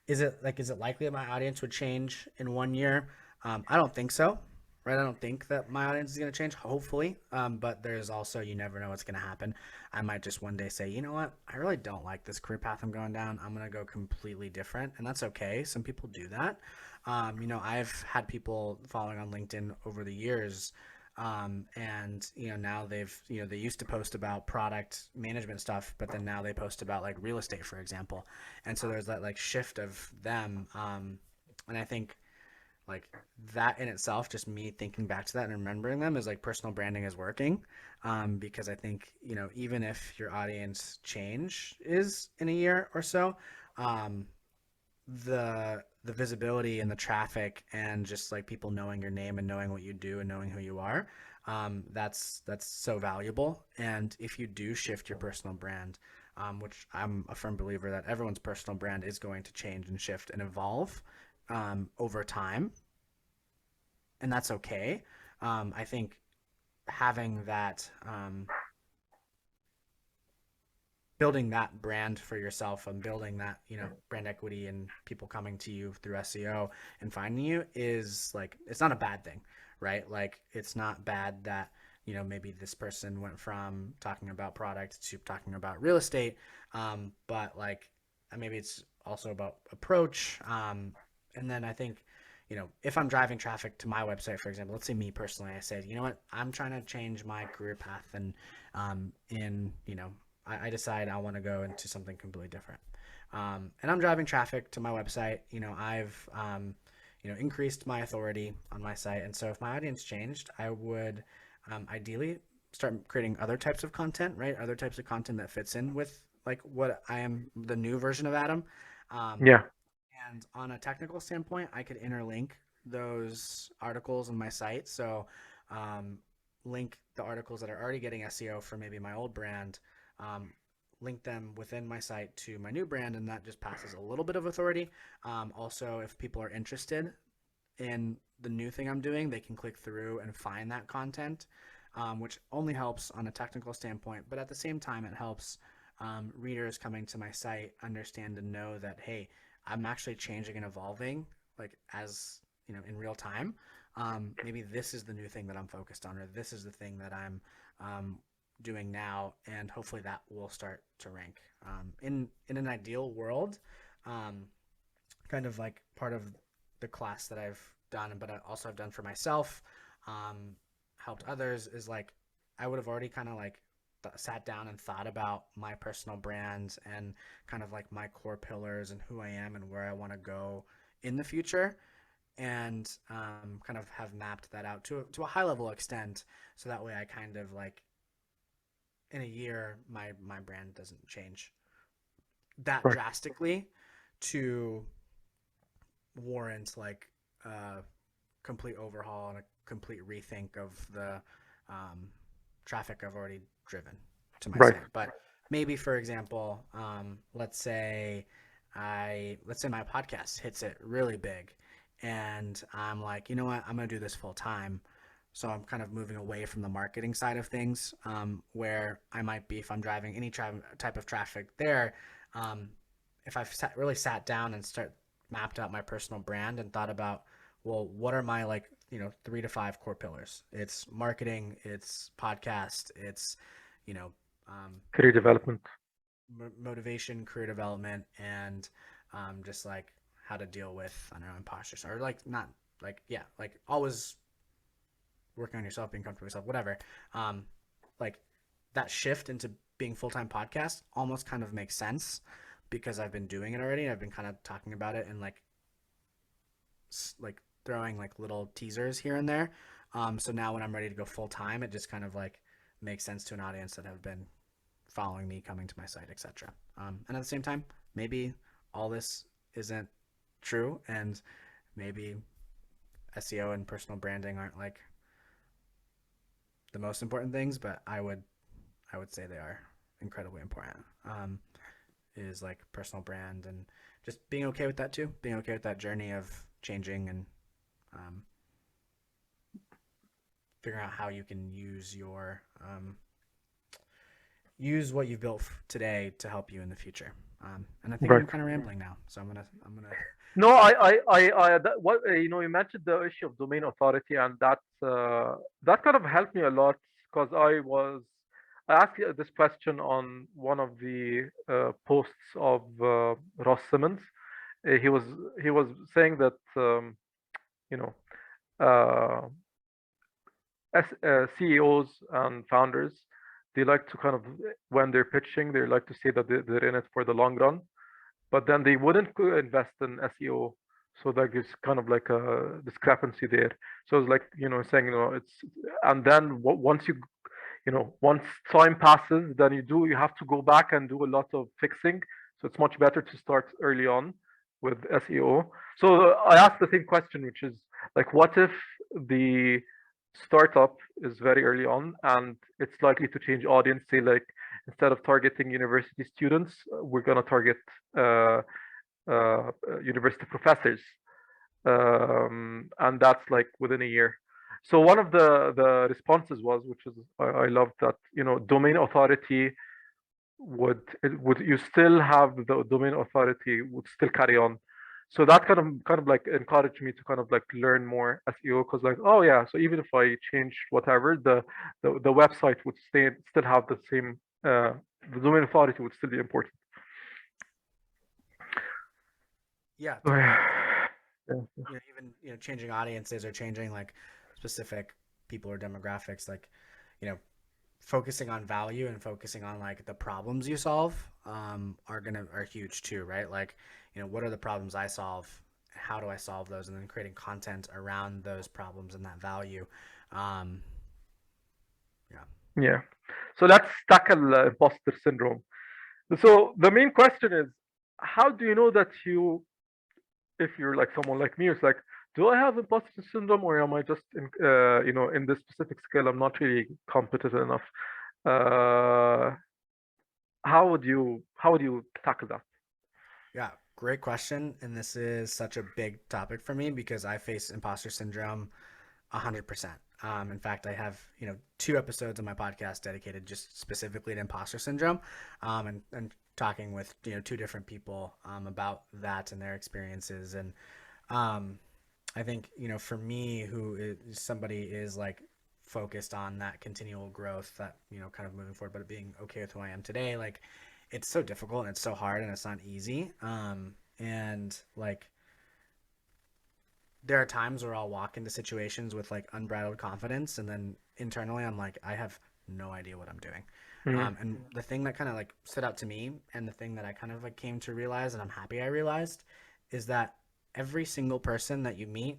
Is it likely that my audience would change in 1 year? I don't think so. Right? I don't think that my audience is going to change. Hopefully, but there's also you never know what's going to happen. I might just one day say, you know what, I really don't like this career path I'm going down. I'm going to go completely different, and that's okay. Some people do that. I've had people following on LinkedIn over the years and now they used to post about product management stuff, but then now they post about like real estate, for example. And so there's that like shift of them. And I think like that in itself, just me thinking back to that and remembering them is like personal branding is working. Because I think, even if your audience change is in a year or so, um, the visibility and the traffic and just like people knowing your name and knowing what you do and knowing who you are, that's so valuable. And if you do shift your personal brand, which I'm a firm believer that everyone's personal brand is going to change and shift and evolve over time, and that's okay. I think having that building that brand for yourself and building that brand equity and people coming to you through SEO and finding you is like it's not a bad thing, right? Like it's not bad that maybe this person went from talking about product to talking about real estate, but like maybe it's also about approach. And then I think if I'm driving traffic to my website, for example, let's say me personally, I said, you know what, I'm trying to change my career path and in I decide I want to go into something completely different. And I'm driving traffic to my website. I've increased my authority on my site, and so if my audience changed, I would ideally start creating other types of content, right? Other types of content that fits in with like what I am, the new version of Adam. Um, Yeah, and on a technical standpoint, I could interlink those articles on my site. So, um, link the articles that are already getting SEO for maybe my old brand, um, link them within my site to my new brand, and that just passes a little bit of authority. Also, if people are interested in the new thing I'm doing, they can click through and find that content, which only helps on a technical standpoint. But at the same time, it helps readers coming to my site understand and know that, hey, I'm actually changing and evolving like as in real time. Maybe this is the new thing that I'm focused on, or this is the thing that I'm um, doing now, and hopefully that will start to rank. In an ideal world, um, kind of like part of the class that I've done, but I also have done for myself, helped others is like I would have already kind of like sat down and thought about my personal brands and kind of like my core pillars and who I am and where I want to go in the future, and kind of have mapped that out to a high level extent, so that way I kind of like in a year my brand doesn't change that right, drastically to warrant like a complete overhaul and a complete rethink of the um, traffic I've already driven to my right. site. But maybe, for example, let's say my podcast hits it really big, and I'm like, you know what, I'm gonna do this full time. So I'm kind of moving away from the marketing side of things, where I might be if I'm driving any type of traffic there. Um, if I've really sat down and start mapped out my personal brand and thought about, well, what are my like 3 to 5 core pillars? It's marketing, it's podcast, it's you know um, Career development. motivation, career development, and just like how to deal with I don't know imposters or like not like yeah like always working on yourself, being comfortable with yourself, whatever. Um, like that shift into being full time podcast almost kind of makes sense because I've been doing it already. I've been kind of talking about it and like throwing like little teasers here and there. So now when I'm ready to go full time, it just kind of like make sense to an audience that have been following me, coming to my site, etc. And at the same time, maybe all this isn't true, and maybe SEO and personal branding aren't like the most important things, but I would say they are incredibly important. Is like personal brand and just being okay with that too, being okay with that journey of changing and um, figuring out how you can use what you've built today to help you in the future. And I think Right. I'm kind of rambling now, so I'm gonna. No, what you mentioned the issue of domain authority, and that kind of helped me a lot because I asked you this question on one of the posts of Ross Simmons. He was saying that you know uh, CEOs and founders, they like to kind of, when they're pitching, they like to say that they're in it for the long run, but then they wouldn't invest in SEO. So that gives kind of like a discrepancy there. So it's like, saying, it's, and then once once time passes, then you have to go back and do a lot of fixing. So it's much better to start early on with SEO. So I asked the same question, which is like, what if the startup is very early on and it's likely to change audience? Say like, instead of targeting university students, we're gonna target uh, university professors, and that's like within a year. So one of the responses was, which is I love that, domain authority would you still have the domain authority would still carry on. So that kind of like encouraged me to kind of like learn more SEO, because like, oh yeah, so even if I change whatever, the website would still have the same, the domain authority would still be important. Yeah, Oh, totally. yeah. And I think Yeah. even changing audiences or changing like specific people or demographics, like you know focusing on value and focusing on like the problems you solve are huge too, right? Like what are the problems I solve, how do I solve those, and then creating content around those problems and that value. um yeah. Yeah. So let's tackle imposter syndrome. So the main question is, how do you know that if you're like someone like me, it's like, do I have imposter syndrome, or am I just in this specific skill, I'm not really competent enough? Uh, how would you tackle that? Yeah, great question. And this is such a big topic for me because I face imposter syndrome 100%. In fact, I have, 2 episodes of my podcast dedicated just specifically to imposter syndrome, and talking with, 2 different people, about that and their experiences. And um, I think, for me, who is somebody is like focused on that continual growth, that, kind of moving forward, but being okay with who I am today, like it's so difficult and it's so hard and it's not easy. And like, there are times where I'll walk into situations with like unbridled confidence, and then internally I'm like, I have no idea what I'm doing. Mhm. And the thing that kind of like stood out to me, and the thing that I kind of like came to realize, and I'm happy I realized, is that every single person that you meet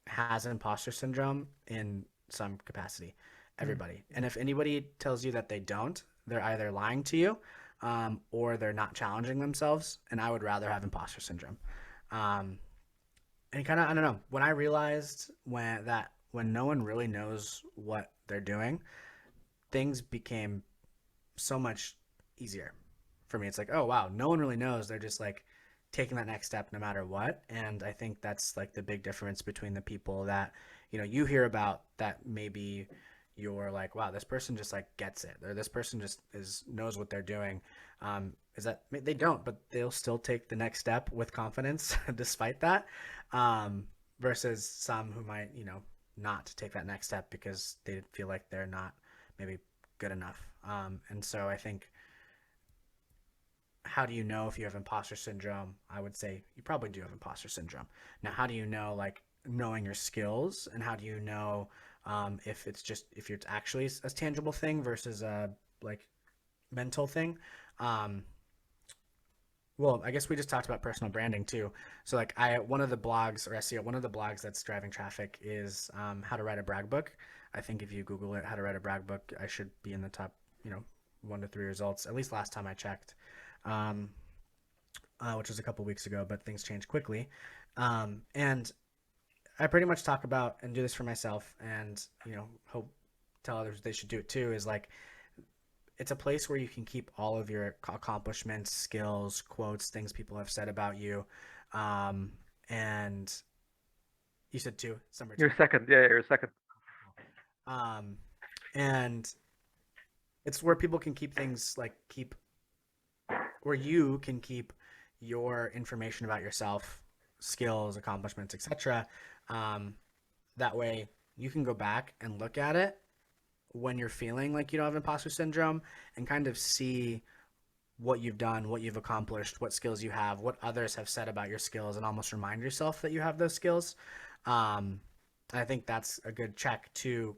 has imposter syndrome in some capacity. Mhm. Everybody. And if anybody tells you that they don't, they're either lying to you, or they're not challenging themselves. And I would rather have imposter syndrome. Um, and kind of, I don't know, when I realized when no one really knows what they're doing, things became so much easier for me. It's like, oh wow, no one really knows. They're just like taking that next step no matter what. And I think that's like the big difference between the people that, you hear about that maybe you're like, wow, this person just like gets it, or this person just knows what they're doing. Is that they don't, but they'll still take the next step with confidence despite that. Um, Versus some who might, not take that next step because they feel like they're not maybe good enough. And so I think, how do you know if you have imposter syndrome? I would say you probably do have imposter syndrome. Now, how do you know, like, knowing your skills, and how do you know, if it's actually a tangible thing versus a like mental thing? Um, well, I guess we just talked about personal branding too. So like one of the blogs or SEO, one of the blogs that's driving traffic is how to write a brag book. I think if you Google it, how to write a brag book, I should be in the top, you know, 1 to 3 results. At least last time I checked, um, which was a couple weeks ago, but things change quickly. And I pretty much talk about and do this for myself, and hope tell others they should do it too. Is like it's a place where you can keep all of your accomplishments, skills, quotes, things people have said about you. Um, and you said two, number two. You're second. Yeah, you're second. Um, and it's where people can keep things like where you can keep your information about yourself, skills, accomplishments, etc. Um, that way you can go back and look at it when you're feeling like you don't have imposter syndrome and kind of see what you've done, what you've accomplished, what skills you have, what others have said about your skills, and almost remind yourself that you have those skills. Um, I think that's a good check to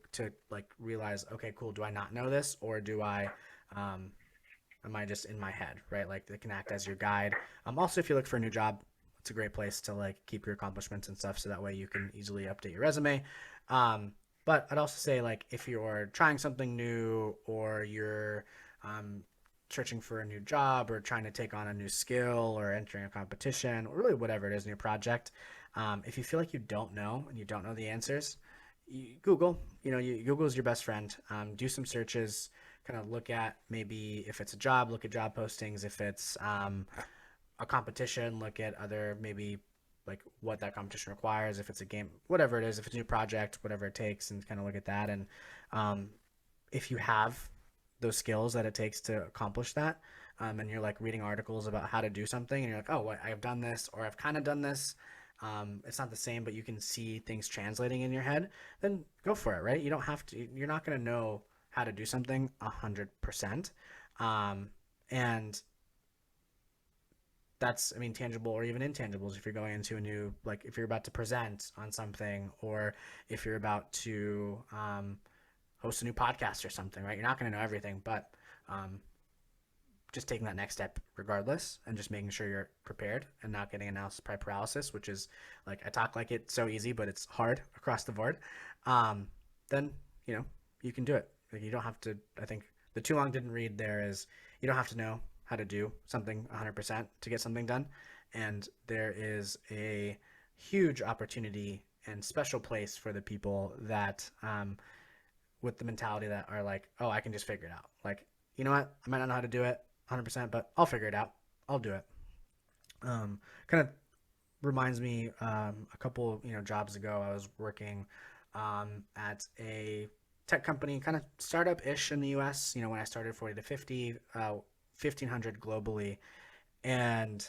like realize, okay, cool. Do I not know this, or do I? Um, am I just in my head, right? Like it can act as your guide. Also, if you look for a new job, it's a great place to like keep your accomplishments and stuff, so that way you can easily update your resume. Um, but I'd also say like if you're trying something new or you're um, searching for a new job or trying to take on a new skill or entering a competition or really whatever it is in your project, if you feel like you don't know and you don't know the answers, Google. Google is your best friend. Do some searches, kind of look at maybe if it's a job, look at job postings. If it's a competition, look at other maybe like what that competition requires. If it's a game, whatever it is, if it's a new project, whatever it takes, and kind of look at that. And um, if you have those skills that it takes to accomplish that, and you're like reading articles about how to do something, and you're like, oh, well, I've done this, or I've kind of done this. It's not the same, but you can see things translating in your head. Then go for it, right? You don't have to. You're not going to know how to do something 100%. And that's, I mean, tangible or even intangibles. If you're going into a new, like if you're about to present on something, or if you're about to host a new podcast or something, right? You're not going to know everything, but um, just taking that next step regardless, and just making sure you're prepared and not getting analysis by paralysis, which is like I talk like it's so easy, but it's hard across the board. um, then you can do it. Like you don't have to. I think the too long didn't read there is you don't have to know how to do something 100% to get something done, and there is a huge opportunity and special place for the people that with the mentality that are like, oh, I can just figure it out. Like, you know what? I might not know how to do it 100%, but I'll figure it out. I'll do it. Kind of reminds me a couple, jobs ago, I was working at a tech company, kind of startup-ish in the US, when I started 40 to 50, 1,500 globally. And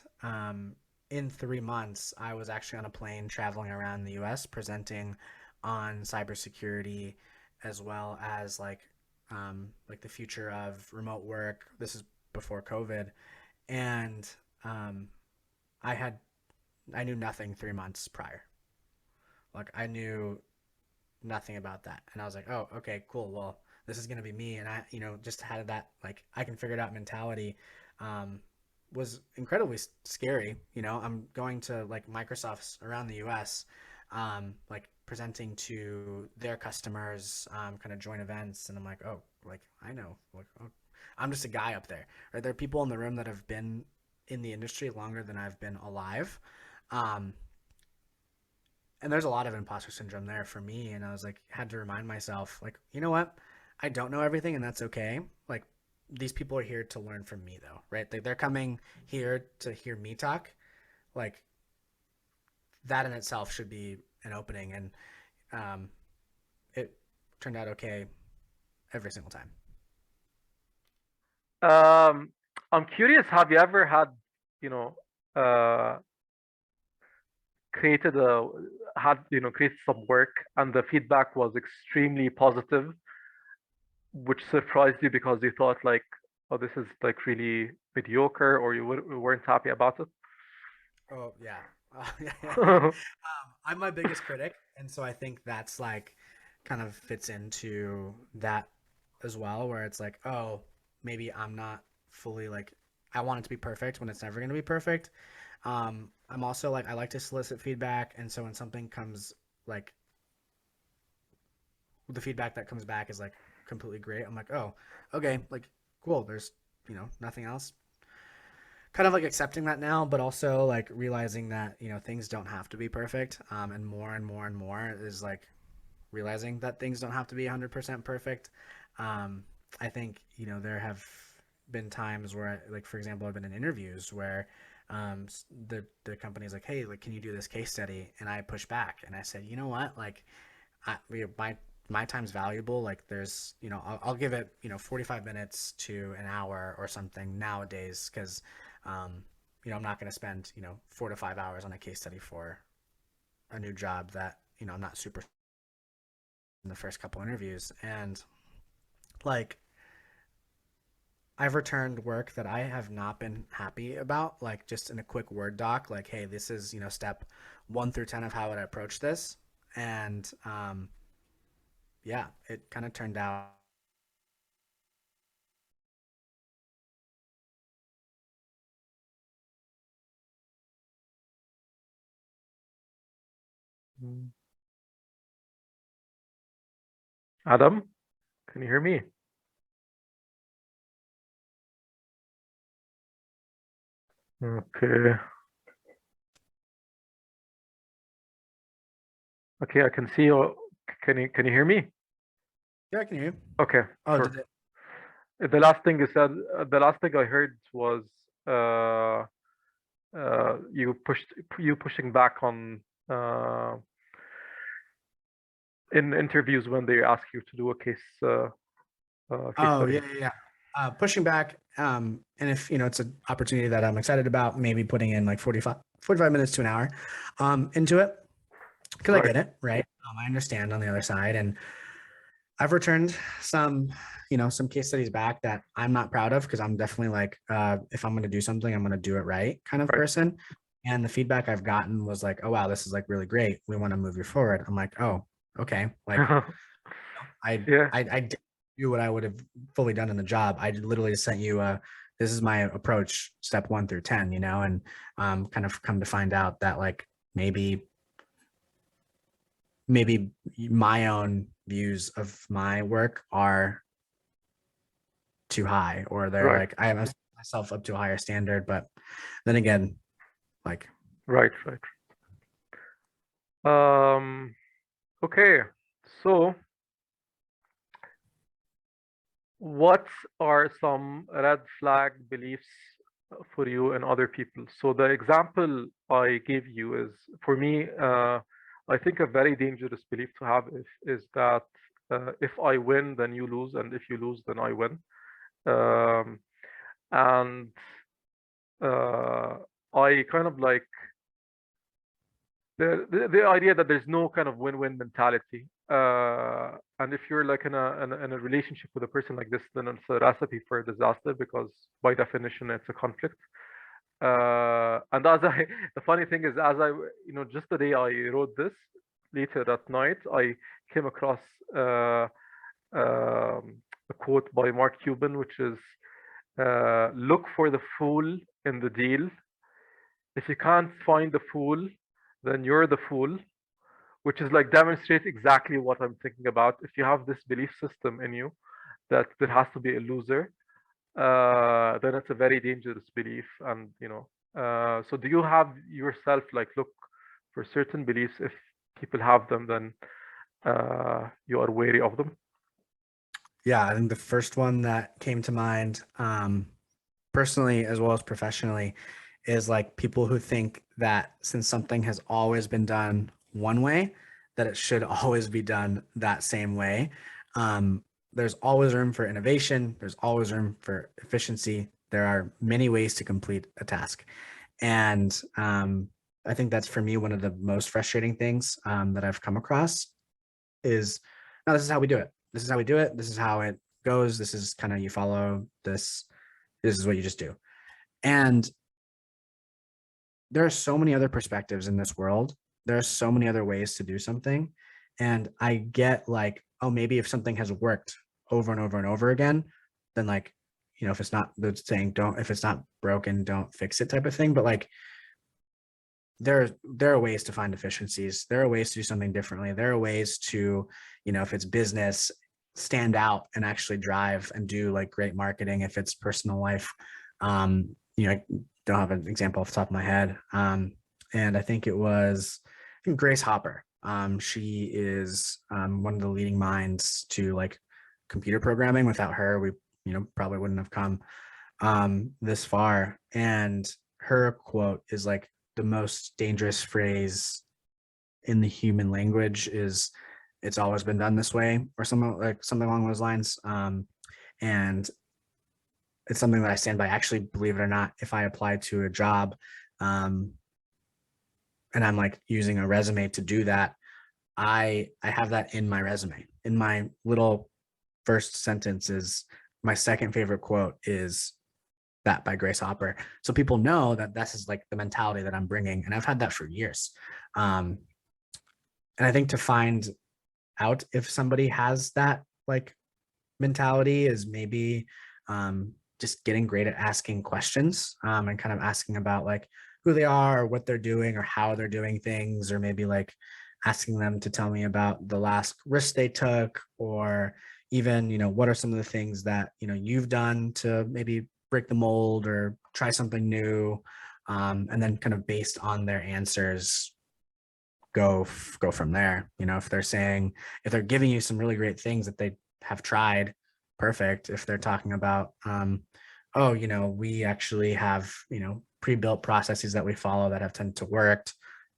in 3 months, I was actually on a plane traveling around the US presenting on cybersecurity, as well as like the future of remote work. This is before COVID, and um, I had I knew nothing 3 months prior. Like I knew nothing about that, and I was like, oh, okay, cool. Well, this is gonna be me, and I just had that like I can figure it out mentality. Um, was incredibly scary. I'm going to like Microsoft's around the U.S. Like presenting to their customers, kind of joint events, and I'm like, oh, like I know, like oh, I'm just a guy up there. Right? There are people in the room that have been in the industry longer than I've been alive, um, and there's a lot of imposter syndrome there for me. And I was like, had to remind myself, like, you know what, I don't know everything, and that's okay. Like these people are here to learn from me, though, right? They're coming here to hear me talk. Like that in itself should be an opening, and um, it turned out okay every single time. Um, I'm curious. Have you ever had, you know, uh, created a created some work and the feedback was extremely positive, which surprised you because you thought like, oh, this is like really mediocre, or you weren't happy about it? Oh yeah, yeah, yeah, yeah. I'm my biggest critic, and so I think that's like kind of fits into that as well, where it's like, oh, maybe I'm not fully like I want it to be perfect when it's never going to be perfect. I'm also like I like to solicit feedback, and so when something comes like the feedback that comes back is like completely great, I'm like, oh, okay, like cool. There's nothing else. Kind of like accepting that now, but also like realizing that things don't have to be perfect. And more and more and more is like realizing that things don't have to be 100% perfect. Um, I think there have been times where, like for example, I've been in interviews where the company's like, hey, like, can you do this case study? And I push back and I said, you know what, like, my time's valuable. Like, there's I'll give it 45 minutes to an hour or something nowadays, because um, I'm not going to spend 4 to 5 hours on a case study for a new job that I'm not super in the first couple interviews. And like, I've returned work that I have not been happy about, like just in a quick Word doc, like, hey, this is step 1 through 10 of how would I approach this. And yeah, it kind of turned out. Mm. Adam, can you hear me? Okay. Okay, I can see you. Can you hear me? Yeah, I can hear you. Okay, Oh, did sure. it? The last thing you said, the last thing I heard was uh, you pushing back on in interviews when they ask you to do a case Oh, study. yeah, yeah, yeah. Pushing back. And if it's an opportunity that I'm excited about, maybe putting in like 45 minutes to an hour into it, because I Right. get it, right? I understand on the other side. And I've returned some, some case studies back that I'm not proud of, because I'm definitely like, if I'm going to do something, I'm going to do it right kind of Right. person. And the feedback I've gotten was like, oh, wow, this is like really great. We want to move you forward. I'm like, oh, okay. Like, Yeah. I didn't do what I would have fully done in the job. I literally sent you this is my approach, step 1 through 10, and kind of come to find out that like maybe my own views of my work are too high, or they're Right. like, I have myself up to a higher standard. But then again, like, Right. Right. Um. Okay. So, what are some red flag beliefs for you and other people? So the example I gave you is, for me, I think a very dangerous belief to have is that if I win, then you lose, and if you lose, then I win. Um, and I kind of like the idea that there's no kind of win-win mentality. And if you're like in a relationship with a person like this, then it's a recipe for disaster, because by definition it's a conflict. And as I, the funny thing is, as I, just the day I wrote this, later that night, I came across a quote by Mark Cuban, which is, "Look for the fool in the deal. If you can't find the fool, then you're the fool," which is like demonstrate exactly what I'm thinking about. If you have this belief system in you that there has to be a loser, then it's a very dangerous belief. And so do you have yourself like look for certain beliefs? If people have them, then you are wary of them. yeah, I think the first one that came to mind, personally as well as professionally, is like people who think that since something has always been done one way, that it should always be done that same way. Um, there's always room for innovation. There's always room for efficiency. There are many ways to complete a task. And I think that's, for me, one of the most frustrating things that I've come across is, no, this is how we do it. This is how we do it. This is how it goes. This is kind of, you follow this. This is what you just do. And there are so many other perspectives in this world. There are so many other ways to do something. And I get like, oh, maybe if something has worked over and over and over again, then like, if it's not, the saying, don't, if it's not broken, don't fix it type of thing. But like, there are ways to find efficiencies. There are ways to do something differently. There are ways to, if it's business, stand out and actually drive and do like great marketing. If it's personal life, I don't have an example off the top of my head. And I think it was Grace Hopper. She is one of the leading minds to like computer programming. Without her, we probably wouldn't have come this far. And her quote is like, the most dangerous phrase in the human language is "it's always been done this way" or something along those lines. And it's something that I stand by. Actually, believe it or not, if I apply to a job and I'm like using a resume to do that, I have that in my resume. In my little first sentence is my second favorite quote is that by Grace Hopper. So people know that this is like the mentality that I'm bringing. And I've had that for years. And I think to find out if somebody has that like mentality is maybe just getting great at asking questions and kind of asking about like who they are or what they're doing or how they're doing things, or maybe like asking them to tell me about the last risk they took, or even, what are some of the things that, you've done to maybe break the mold or try something new. And then kind of based on their answers, go from there. If they're giving you some really great things that they have tried, perfect. If they're talking about, oh, we actually have, pre-built processes that we follow that have tended to work,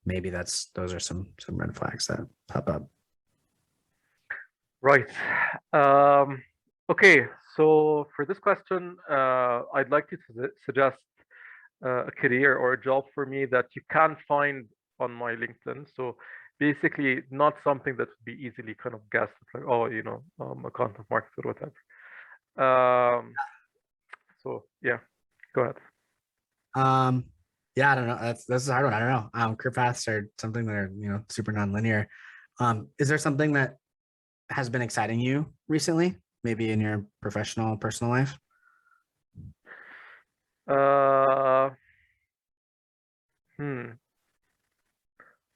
maybe those are some red flags that pop up. Right. Okay. So for this question, I'd like you to suggest a career or a job for me that you can find on my LinkedIn. So basically, not something that would be easily kind of guessed, like, oh, a content marketer or whatever. So yeah, go ahead. Yeah, I don't know. That's a hard one. I don't know. Career paths are something that are, super nonlinear. Is there something that has been exciting you recently, maybe in your professional, personal life? Uh, hmm.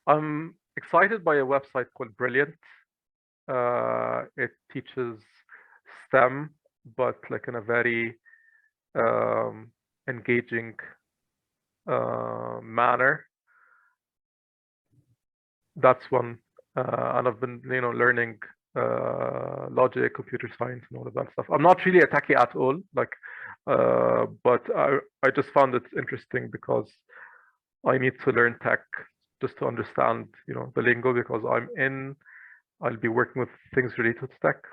I'm excited by a website called Brilliant. It teaches STEM, but like in a very engaging manner. That's one. And I've been, learning logic, computer science, and all of that stuff. I'm not really a techie at all, like, but I just found it interesting because I need to learn tech just to understand, the lingo, because I'll be working with things related to tech.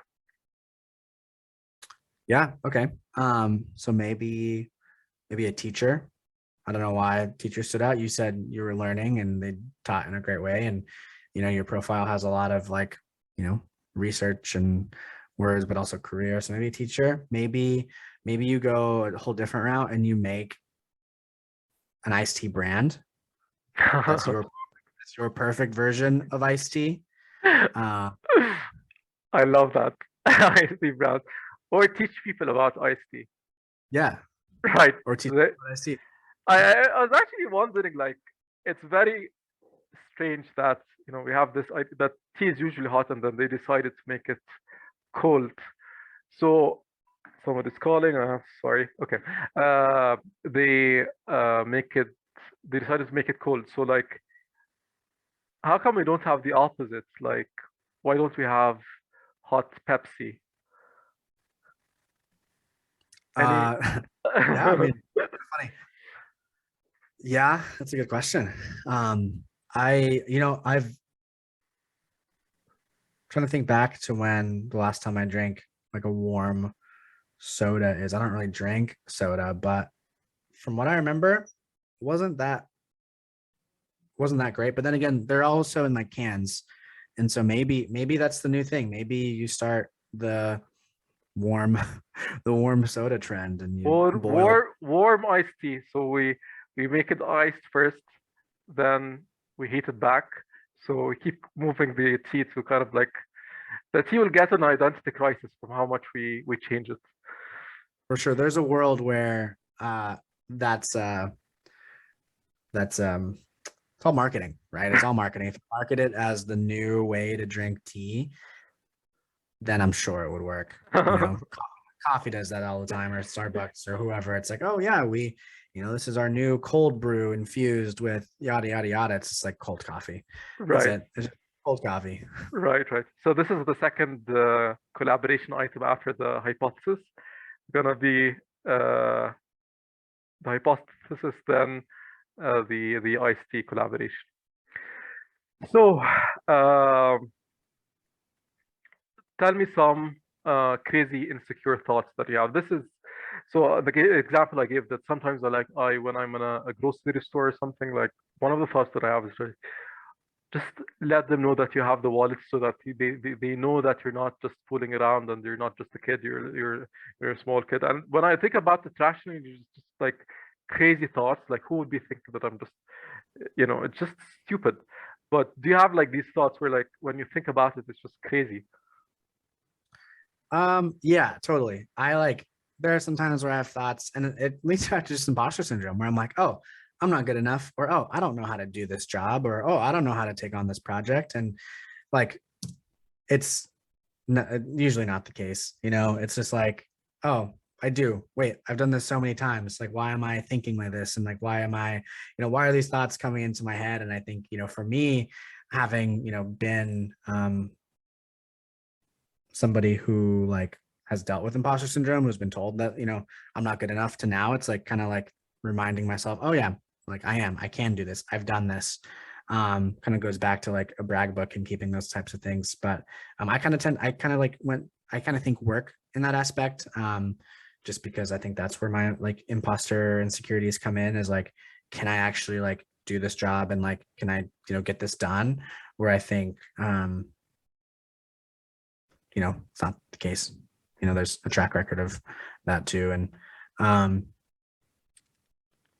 Yeah. Okay. So maybe a teacher. I don't know why teacher stood out. You said you were learning and they taught in a great way. And, your profile has a lot of like, research and words, but also career. So maybe a teacher, maybe you go a whole different route and you make an iced tea brand. That's your perfect version of iced tea. Uh, I love that. Iced tea brand. Or teach people about iced tea. yeah. Right. Or teach The- iced tea. I was actually wondering, like, it's very strange that, we have this idea that tea is usually hot and then they decided to make it cold. So someone is calling. Sorry. Okay. They make it. They decided to make it cold. So like, how come we don't have the opposite? Like, why don't we have hot Pepsi? Any? Yeah, I mean, funny. Yeah, that's a good question. I've trying to think back to when the last time I drank like a warm soda is. I don't really drink soda, but from what I remember, it wasn't that great. But then again, they're also in like cans. And so maybe that's the new thing. Maybe you start the warm the warm soda trend and you Or boil. warm iced tea. So we make it iced first, then we heat it back. So we keep moving the tea to kind of like the tea will get an identity crisis from how much we change it. For sure. There's a world where that's that's it's all marketing, right? It's all marketing. If you market it as the new way to drink tea, then I'm sure it would work. You know, coffee does that all the time, or Starbucks or whoever. It's like, oh yeah, this is our new cold brew infused with yada yada yada. It's just like cold coffee. That's Right, it. It's just cold coffee. right. So this is the second collaboration item after the hypothesis. Gonna be the hypothesis, then the iced tea collaboration. So, tell me some crazy insecure thoughts that you have. This is so the example I gave, that sometimes I when I'm in a grocery store or something, like one of the thoughts that I have is just let them know that you have the wallet, so that they know that you're not just fooling around and you're not just a kid, you're a small kid. And when I think about the rationing, it's just like crazy thoughts, like who would be thinking that I'm just, it's just stupid. But do you have like these thoughts where, like, when you think about it, it's just crazy? Yeah, totally. There are some times where I have thoughts, and it leads back to just imposter syndrome, where I'm like, oh, I'm not good enough, or oh, I don't know how to do this job, or oh, I don't know how to take on this project. And like, it's usually not the case. It's just like, oh, I do. Wait, I've done this so many times. Like, why am I thinking like this? And like, why are these thoughts coming into my head? And I think, for me, having, been somebody who like has dealt with imposter syndrome, who's been told that, I'm not good enough, to now it's like kind of like reminding myself, oh yeah, like I can do this. I've done this. Kind of goes back to like a brag book and keeping those types of things. But I kind of think work in that aspect. Just because I think that's where my like imposter insecurities come in, is like, can I actually like do this job, and like, can I, get this done? Where I think, it's not the case. There's a track record of that too. And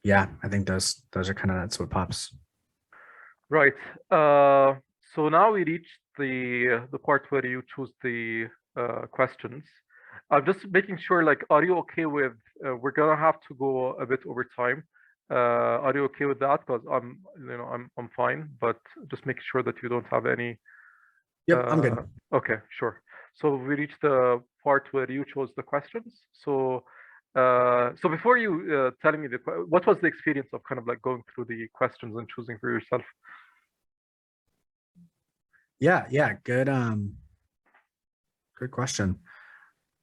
yeah, I think those are kind of, that's what pops. Right. So now we reached the part where you choose the questions. I'm just making sure, like, are you okay with? We're gonna have to go a bit over time. Are you okay with that? Because I'm fine, but just making sure that you don't have any. Yep, I'm Uh, good. okay, sure. So we reached the part where you chose the questions. So before you telling me what was the experience of kind of like going through the questions and choosing for yourself? Yeah, good question.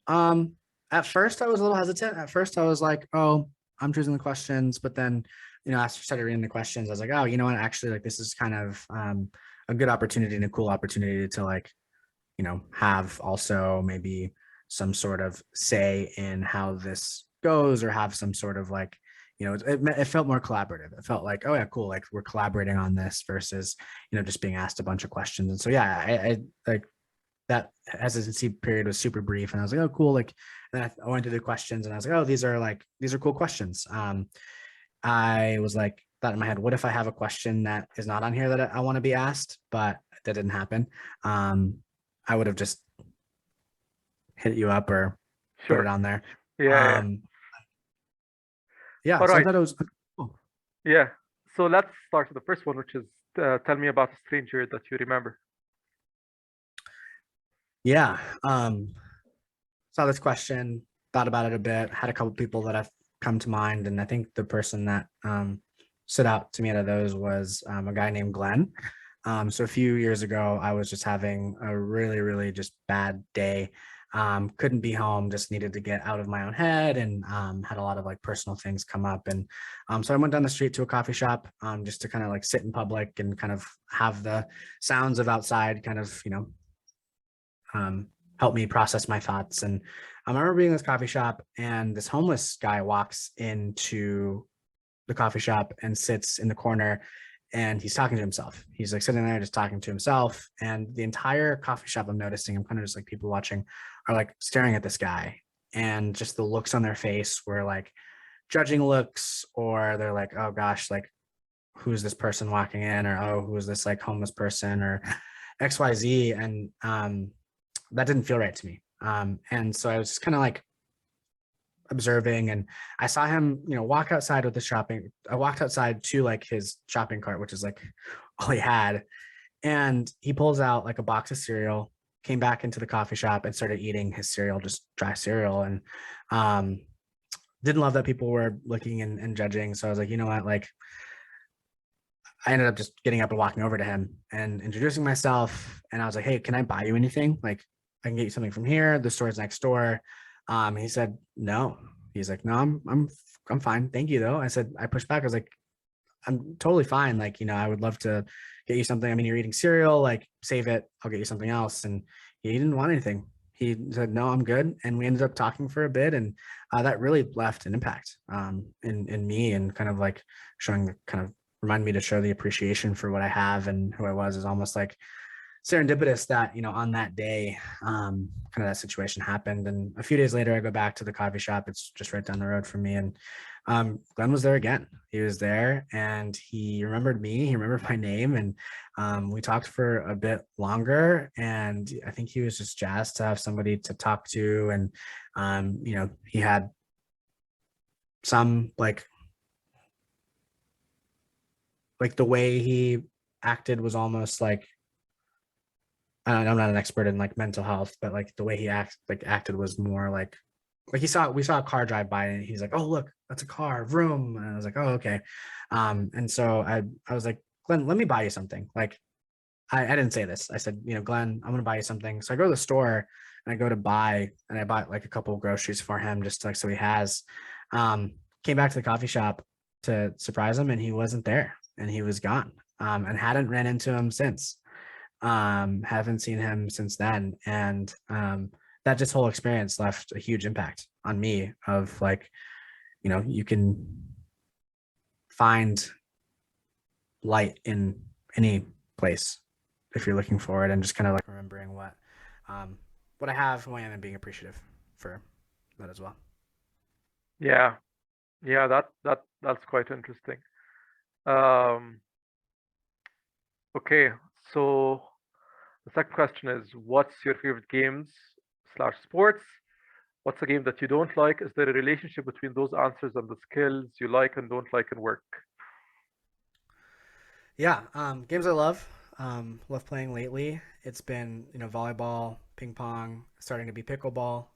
Um, at first I was a little hesitant. At first I was like, oh, I'm choosing the questions, but then, as I started reading the questions, I was like, oh, you know what, actually, like, this is kind of a good opportunity and a cool opportunity to like, have also maybe some sort of say in how this goes, or have some sort of like, it felt more collaborative. It felt like, oh yeah, cool, like we're collaborating on this versus, just being asked a bunch of questions. And so yeah, I like that hesitancy period was super brief, and I was like, oh cool, like, and then I went through the questions and I was like, oh, these are cool questions. I was like, thought in my head, what if I have a question that is not on here that I want to be asked, but that didn't happen. I would have just hit you up or put it Sure. on there. Yeah, yeah. Um, yeah, All so I right. thought it was cool. Yeah. So let's start with the first one, which is tell me about a stranger that you remember. Yeah. Saw this question, thought about it a bit, had a couple people that have come to mind, and I think the person that stood out to me out of those was a guy named Glenn. So a few years ago, I was just having a really, really just bad day. Couldn't be home, just needed to get out of my own head, and had a lot of like personal things come up. And so I went down the street to a coffee shop, just to kind of like sit in public and kind of have the sounds of outside kind of, help me process my thoughts. And I remember being in this coffee shop, and this homeless guy walks into the coffee shop and sits in the corner, and he's talking to himself. He's like sitting there just talking to himself. And the entire coffee shop, I'm noticing, I'm kind of just like people watching, are like staring at this guy. And just the looks on their face were like judging looks, or they're like, oh gosh, like, who's this person walking in, or oh, who is this like homeless person, or XYZ. And that didn't feel right to me. And so I was just kind of like, observing, and I saw him, walk outside with the shopping. I walked outside to like his shopping cart, which is like all he had, and he pulls out like a box of cereal, came back into the coffee shop and started eating his cereal, just dry cereal, and um, didn't love that people were looking and judging. So I was like, you know what, like I ended up just getting up and walking over to him and introducing myself. And I was like, hey, can I buy you anything? Like, I can get you something from here. The store's next door. He said, no. He's like, no, I'm fine. Thank you though. I said, I pushed back. I was like, I'm totally fine. Like, I would love to get you something. I mean, you're eating cereal, like save it. I'll get you something else. And he didn't want anything. He said, no, I'm good. And we ended up talking for a bit. And that really left an impact in me, and kind of like showing the kind of remind me to show the appreciation for what I have and who I was. Is almost like serendipitous that, on that day, kind of that situation happened. And a few days later, I go back to the coffee shop. It's just right down the road from me. And Glenn was there again. He was there and he remembered me. He remembered my name. And we talked for a bit longer. And I think he was just jazzed to have somebody to talk to. And, he had some like the way he acted was almost like, I'm not an expert in like mental health, but like the way he acted was more like we saw a car drive by and he's like, oh look, that's a car, vroom. And I was like, oh okay. And so I was like, Glenn, let me buy you something. Like I didn't say this. I said, Glenn, I'm gonna buy you something. So I go to the store and I go to buy, and I bought like a couple of groceries for him, just like so he has. Came back to the coffee shop to surprise him, and he wasn't there, and he was gone. And hadn't ran into him since. Haven't seen him since then, and that just whole experience left a huge impact on me. Of like, you can find light in any place if you're looking for it, and just kind of like remembering what I have, who I am, and being appreciative for that as well. Yeah, yeah, that's quite interesting. Um, okay, so the second question is, what's your favorite games slash sports? What's a game that you don't like? Is there a relationship between those answers and the skills you like and don't like in work? Yeah, games I love playing lately. It's been, volleyball, ping pong, starting to be pickleball.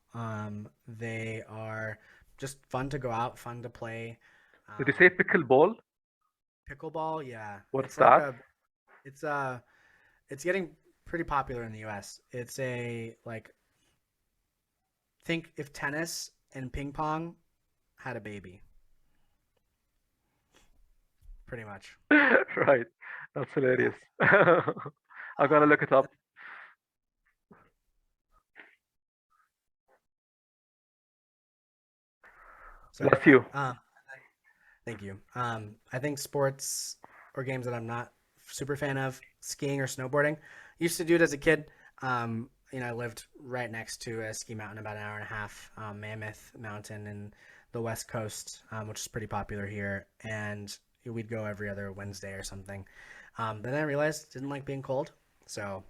They are just fun to go out, fun to play. Did you say Um, pickleball? Pickleball, yeah, What's that? it's a, it's getting pretty popular in the U.S. It's a like think if tennis and ping pong had a baby, pretty much. Right. That's Yeah. hilarious. I'm gonna look it Um, up. Sorry. Bless you. Thank you. I think sports or games that I'm not super fan of, skiing or snowboarding. Used to do it as a kid. I lived right next to a ski mountain, about an hour and a half, Mammoth Mountain in the West Coast, which is pretty popular here. And we'd go every other Wednesday or something. Then I realized didn't like being cold, so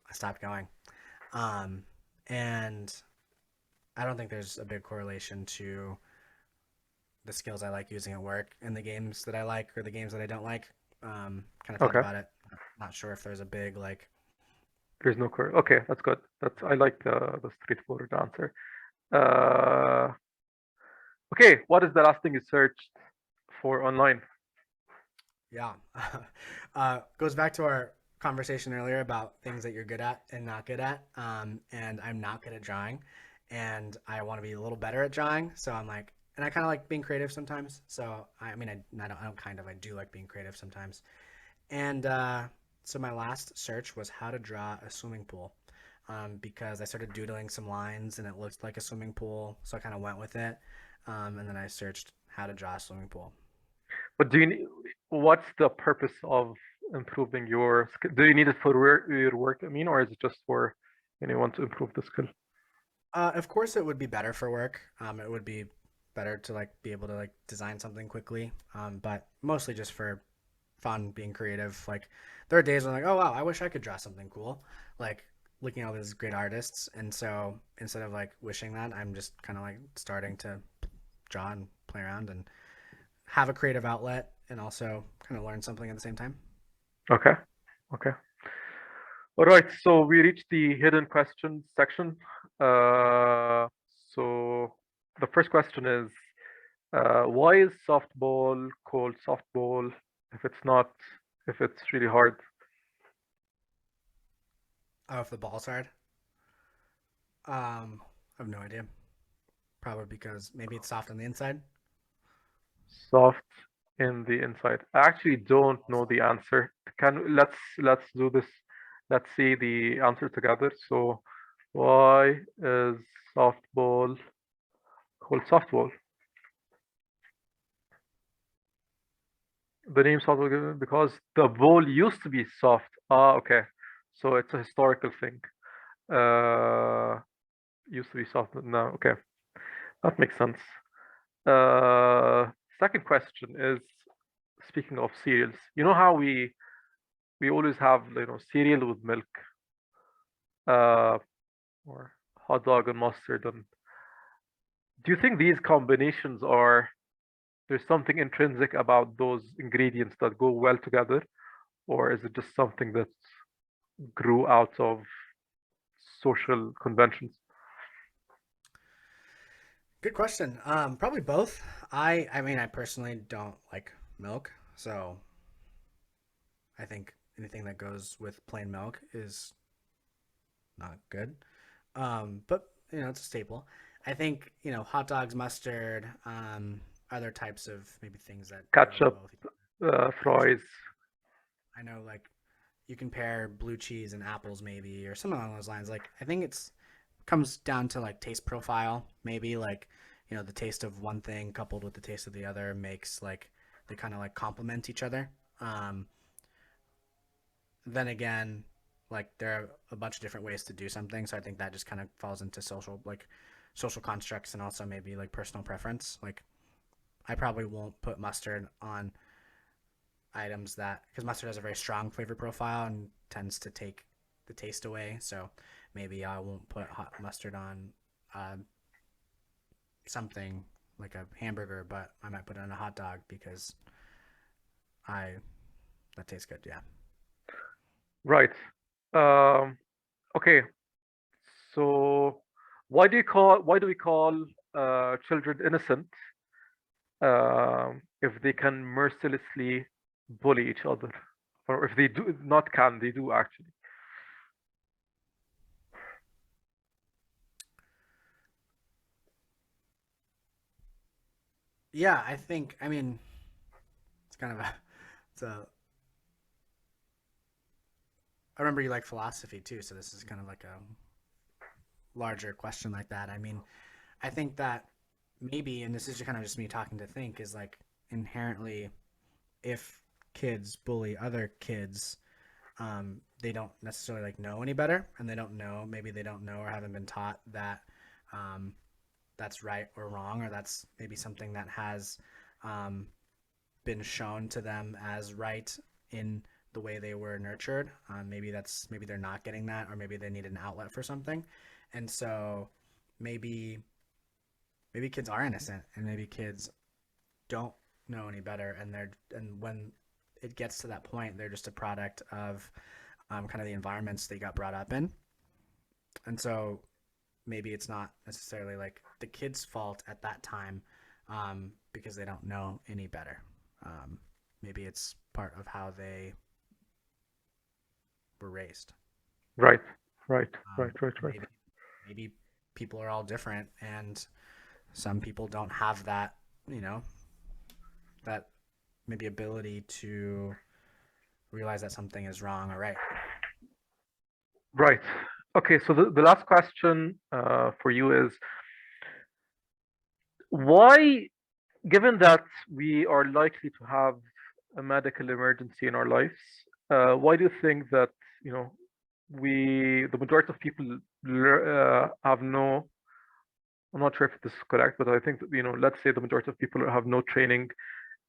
I stopped going. Um, and I don't think there's a big correlation to the skills I like using at work and the games that I like or the games that I don't like. Kind of thought Okay. about it. Not sure if there's a big like. There's no core. Okay, that's good. I like the straightforward answer. Uh, okay, what is the last thing you searched for online? Yeah, goes back to our conversation earlier about things that you're good at and not good at. And I'm not good at drawing, and I want to be a little better at drawing. So I'm like, and I kind of like being creative sometimes. So I mean, I don't kind of, I do like being creative sometimes. And so my last search was how to draw a swimming pool, because I started doodling some lines and it looked like a swimming pool. So I kind of went with it. And then I searched how to draw a swimming pool. But what's the purpose of improving your skill? Do you need it for your work, I mean, or is it just for you want to improve the skill? Of course, it would be better for work. It would be better to like be able to like design something quickly. But mostly just for fun, being creative. Like there are days when I'm like, oh wow, I wish I could draw something cool. Like looking at all these great artists, and so instead of like wishing that, I'm just kind of like starting to draw and play around and have a creative outlet and also kind of learn something at the same time. Okay. Okay. All right. So we reached the hidden questions section. Uh, so the first question is, why is softball called softball if it's not, if it's really hard? Oh, if the ball's hard, I have no idea. Probably because maybe it's soft on the inside. Soft in the inside. I actually don't know the answer. Can let's do this. Let's see the answer together. So, why is softball called softball? The name softball because the ball used to be soft. Ah, okay. So it's a historical thing. Uh, used to be soft. No, okay, that makes sense. Uh, Second question is, speaking of cereals, you know how we always have cereal with milk, uh, or hot dog and mustard. And do you think these combinations are there's something intrinsic about those ingredients that go well together, or is it just something that grew out of social conventions? Good question. Probably both. I mean, I personally don't like milk, so I think anything that goes with plain milk is not good. But it's a staple. I think hot dogs, mustard, other types of maybe things that go Ketchup, well with ketchup. fries. I know, like you can pair blue cheese and apples, maybe, or something along those lines. Like I think it's comes down to like taste profile, maybe like the taste of one thing coupled with the taste of the other makes like they kind of like complement each other. Um, then again, like there are a bunch of different ways to do something, so I think that just kind of falls into social constructs and also maybe like personal preference. Like I probably won't put mustard on items that because mustard has a very strong flavor profile and tends to take the taste away. So maybe I won't put hot mustard on uh, something like a hamburger, but I might put it on a hot dog because I that tastes good. Yeah. Right. Um, okay. So why do we call children innocent if they can mercilessly bully each other, or if they do not can, they do actually. Yeah, I think. I mean, it's kind of a. It's a. I remember you like philosophy too, so this is kind of like a larger question like that. I mean, I think that maybe, and this is kind of just me talking to think, is like inherently, if kids bully other kids, they don't necessarily like know any better, and they don't know. Maybe they don't know or haven't been taught that um, that's right or wrong, or that's maybe something that has um, been shown to them as right in the way they were nurtured. Maybe they're not getting that, or maybe they need an outlet for something, and so maybe maybe kids are innocent, and maybe kids don't know any better, and when it gets to that point, they're just a product of kind of the environments they got brought up in, and so maybe it's not necessarily like the kid's fault at that time because they don't know any better. Um, Maybe it's part of how they were raised. Right, right, right, right, right. Maybe people are all different, and some people don't have that, you know, that maybe ability to realize that something is wrong or right. Right. Okay, so the last question for you is, why, given that we are likely to have a medical emergency in our lives, why do you think that, you know, the majority of people have no, I'm not sure if this is correct, but I think that, let's say the majority of people have no training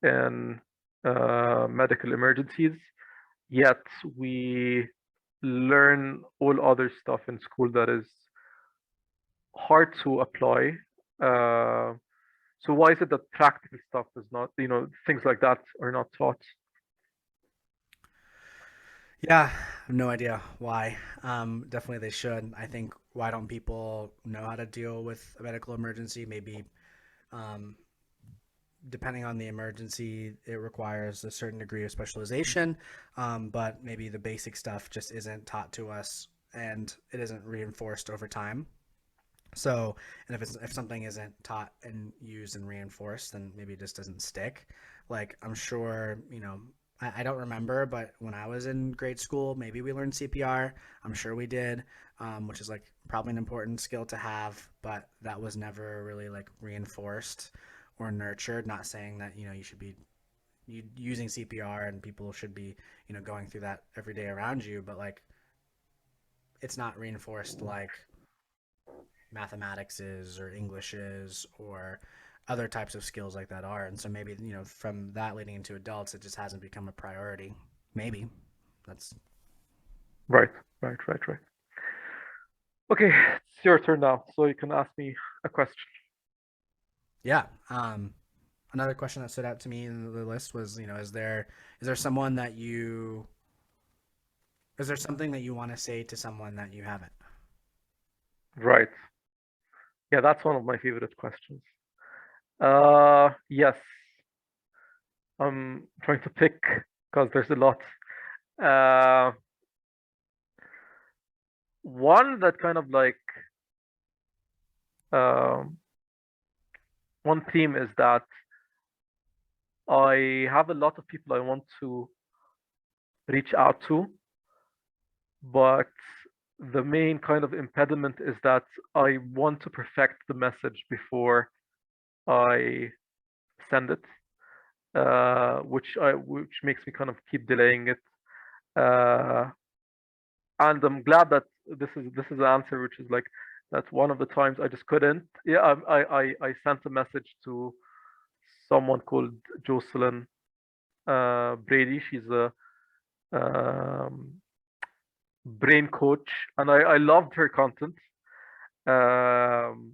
in medical emergencies, yet we learn all other stuff in school that is hard to apply. Uh, So why is it that practical stuff is not, things like that are not taught? Yeah, no idea why. Definitely they should. I think why don't people know how to deal with a medical emergency? Maybe um, depending on the emergency, it requires a certain degree of specialization, but maybe the basic stuff just isn't taught to us and it isn't reinforced over time. So, and if something isn't taught and used and reinforced, then maybe it just doesn't stick. Like I'm sure, I don't remember, but when I was in grade school, maybe we learned CPR. I'm sure we did, which is like probably an important skill to have, but that was never really like reinforced or nurtured. Not saying that you should be using CPR and people should be going through that every day around you, but like it's not reinforced like mathematics is or English is or other types of skills like that are. And so maybe, from that leading into adults, it just hasn't become a priority. Maybe. That's Right, right, right, right. Okay, it's your turn now, so you can ask me a question. yeah. Another question that stood out to me in the list was, is there someone that you is there something that you want to say to someone that you haven't? Right. Yeah, that's one of my favorite questions. Yes, I'm trying to pick because there's a lot. Uh, one that kind of like um, one theme is that I have a lot of people I want to reach out to, but the main kind of impediment is that I want to perfect the message before I send it, which makes me kind of keep delaying it. Uh, and I'm glad that this is an answer which is like that's one of the times I just couldn't. Yeah, I sent a message to someone called Jocelyn Brady. She's a um, brain coach, and I loved her content. Um,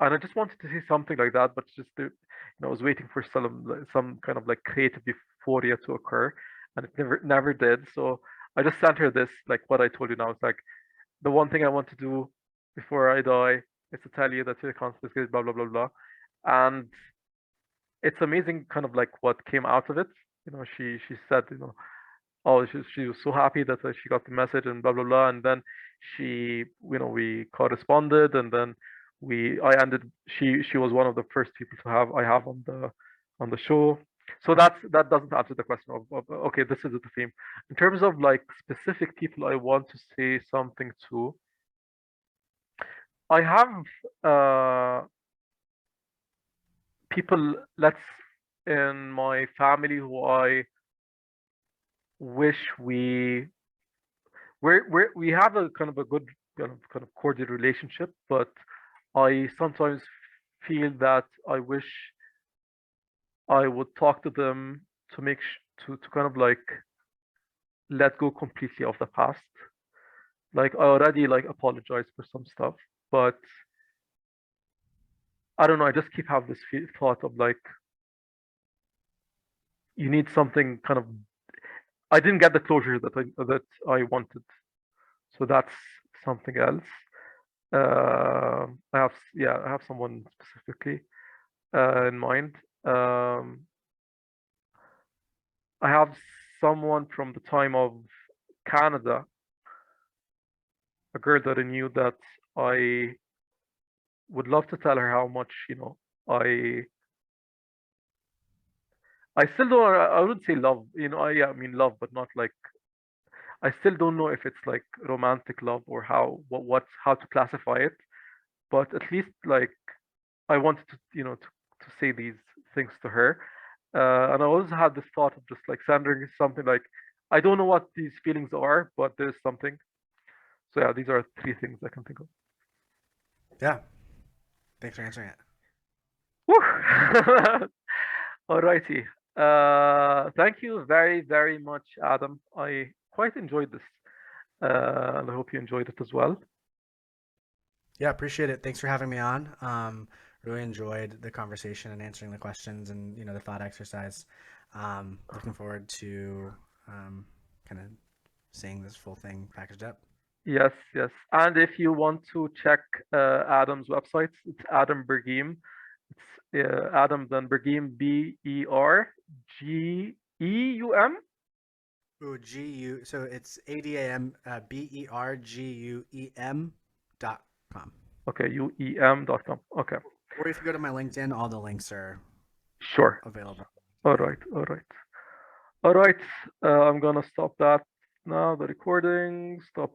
and I just wanted to say something like that, but just I was waiting for some kind of like creative euphoria to occur, and it never did. So I just sent her this, like what I told you now. It's like the one thing I want to do before I die is to tell you that your content is good, blah blah blah blah, and it's amazing, kind of like what came out of it. She said, oh, she was so happy that she got the message and blah blah blah, and then we corresponded, and then I ended. She was one of the first people I have on the show. So that doesn't answer the question of okay, this is the theme. In terms of like specific people I want to say something to, I have people, let's in my family who I wish we have a kind of a good kind of cordial relationship, but I sometimes feel that I wish I would talk to them to to kind of like let go completely of the past. Like I already like apologized for some stuff, but I don't know. I just keep having this thought of like you need something kind of. I didn't get the closure that I wanted, so that's something else. I have someone specifically in mind. Um, I have someone from the time of Canada, a girl that I knew that I would love to tell her how much, I I still don't. I wouldn't say love, yeah, I mean love, but not like I still don't know if it's like romantic love or how to classify it. But at least like I wanted to, to say these things to her. And I also had this thought of just like sending something like, I don't know what these feelings are, but there's something. So yeah, these are three things I can think of. Yeah. Thanks for answering it. Woo! Alrighty. Thank you very, very much, Adam. I quite enjoyed this. And I hope you enjoyed it as well. Yeah, appreciate it. Thanks for having me on. Really enjoyed the conversation and answering the questions and the thought exercise. Looking forward to kind of seeing this full thing packaged up. Yes, yes. And if you want to check Adam's website, it's Adam Berguem. It's Adam then Berguem, Bergeum. Ooh, GU. So it's ADAM BERGUEM.com. Okay, uem.com. Okay, Or if you go to my LinkedIn, all the links are sure. available. All right, all right. All right, I'm gonna stop that now, the recording. Stop